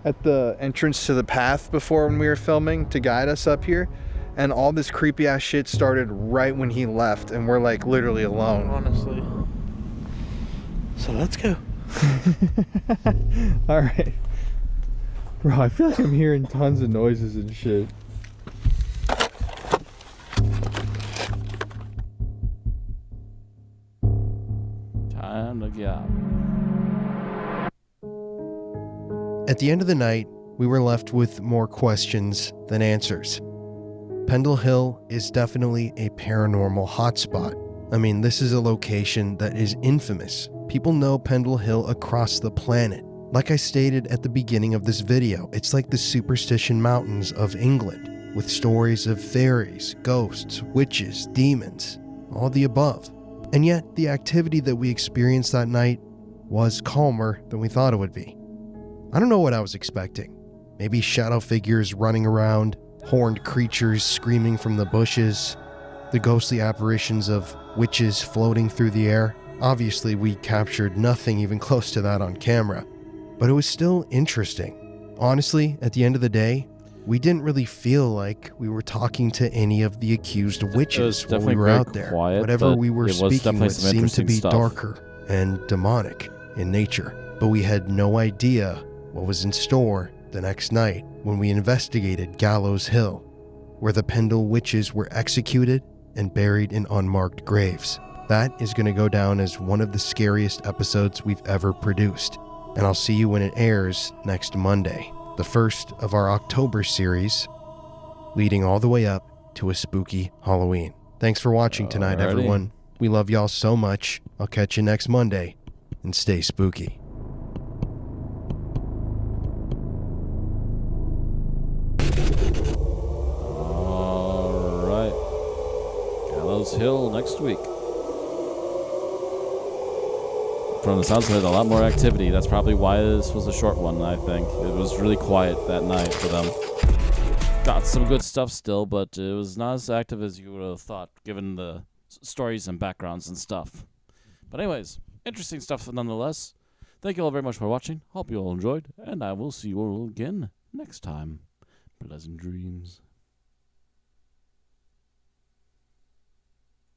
at the entrance to the path before when we were filming to guide us up here. And all this creepy ass shit started right when he left, and we're like literally alone. Honestly. So let's go. All right. Bro, I feel like I'm hearing tons of noises and shit. Time to get out. At the end of the night, we were left with more questions than answers. Pendle Hill is definitely a paranormal hotspot. I mean, this is a location that is infamous. People know Pendle Hill across the planet. Like I stated at the beginning of this video, it's like the Superstition Mountains of England, with stories of fairies, ghosts, witches, demons, all the above. And yet, the activity that we experienced that night was calmer than we thought it would be. I don't know what I was expecting. Maybe shadow figures running around, horned creatures screaming from the bushes, the ghostly apparitions of witches floating through the air. Obviously, we captured nothing even close to that on camera, but it was still interesting. Honestly, at the end of the day, we didn't really feel like we were talking to any of the accused witches while we were out there. Quiet, whatever we were speaking with seemed to be stuff. darker and demonic in nature, but we had no idea what was in store the next night when we investigated Gallows Hill, where the Pendle witches were executed and buried in unmarked graves. That is going to go down as one of the scariest episodes we've ever produced, and I'll see you when it airs next Monday, the first of our October series, leading all the way up to a spooky Halloween. Thanks for watching tonight, everyone. We love y'all so much. I'll catch you next Monday, and stay spooky. Gallows Hill next week. From the sounds of it, a lot more activity. That's probably why this was a short one, I think. It was really quiet that night for them. Got some good stuff still, but it was not as active as you would have thought, given the stories and backgrounds and stuff. But anyways, interesting stuff nonetheless. Thank you all very much for watching. Hope you all enjoyed, and I will see you all again next time. Pleasant dreams.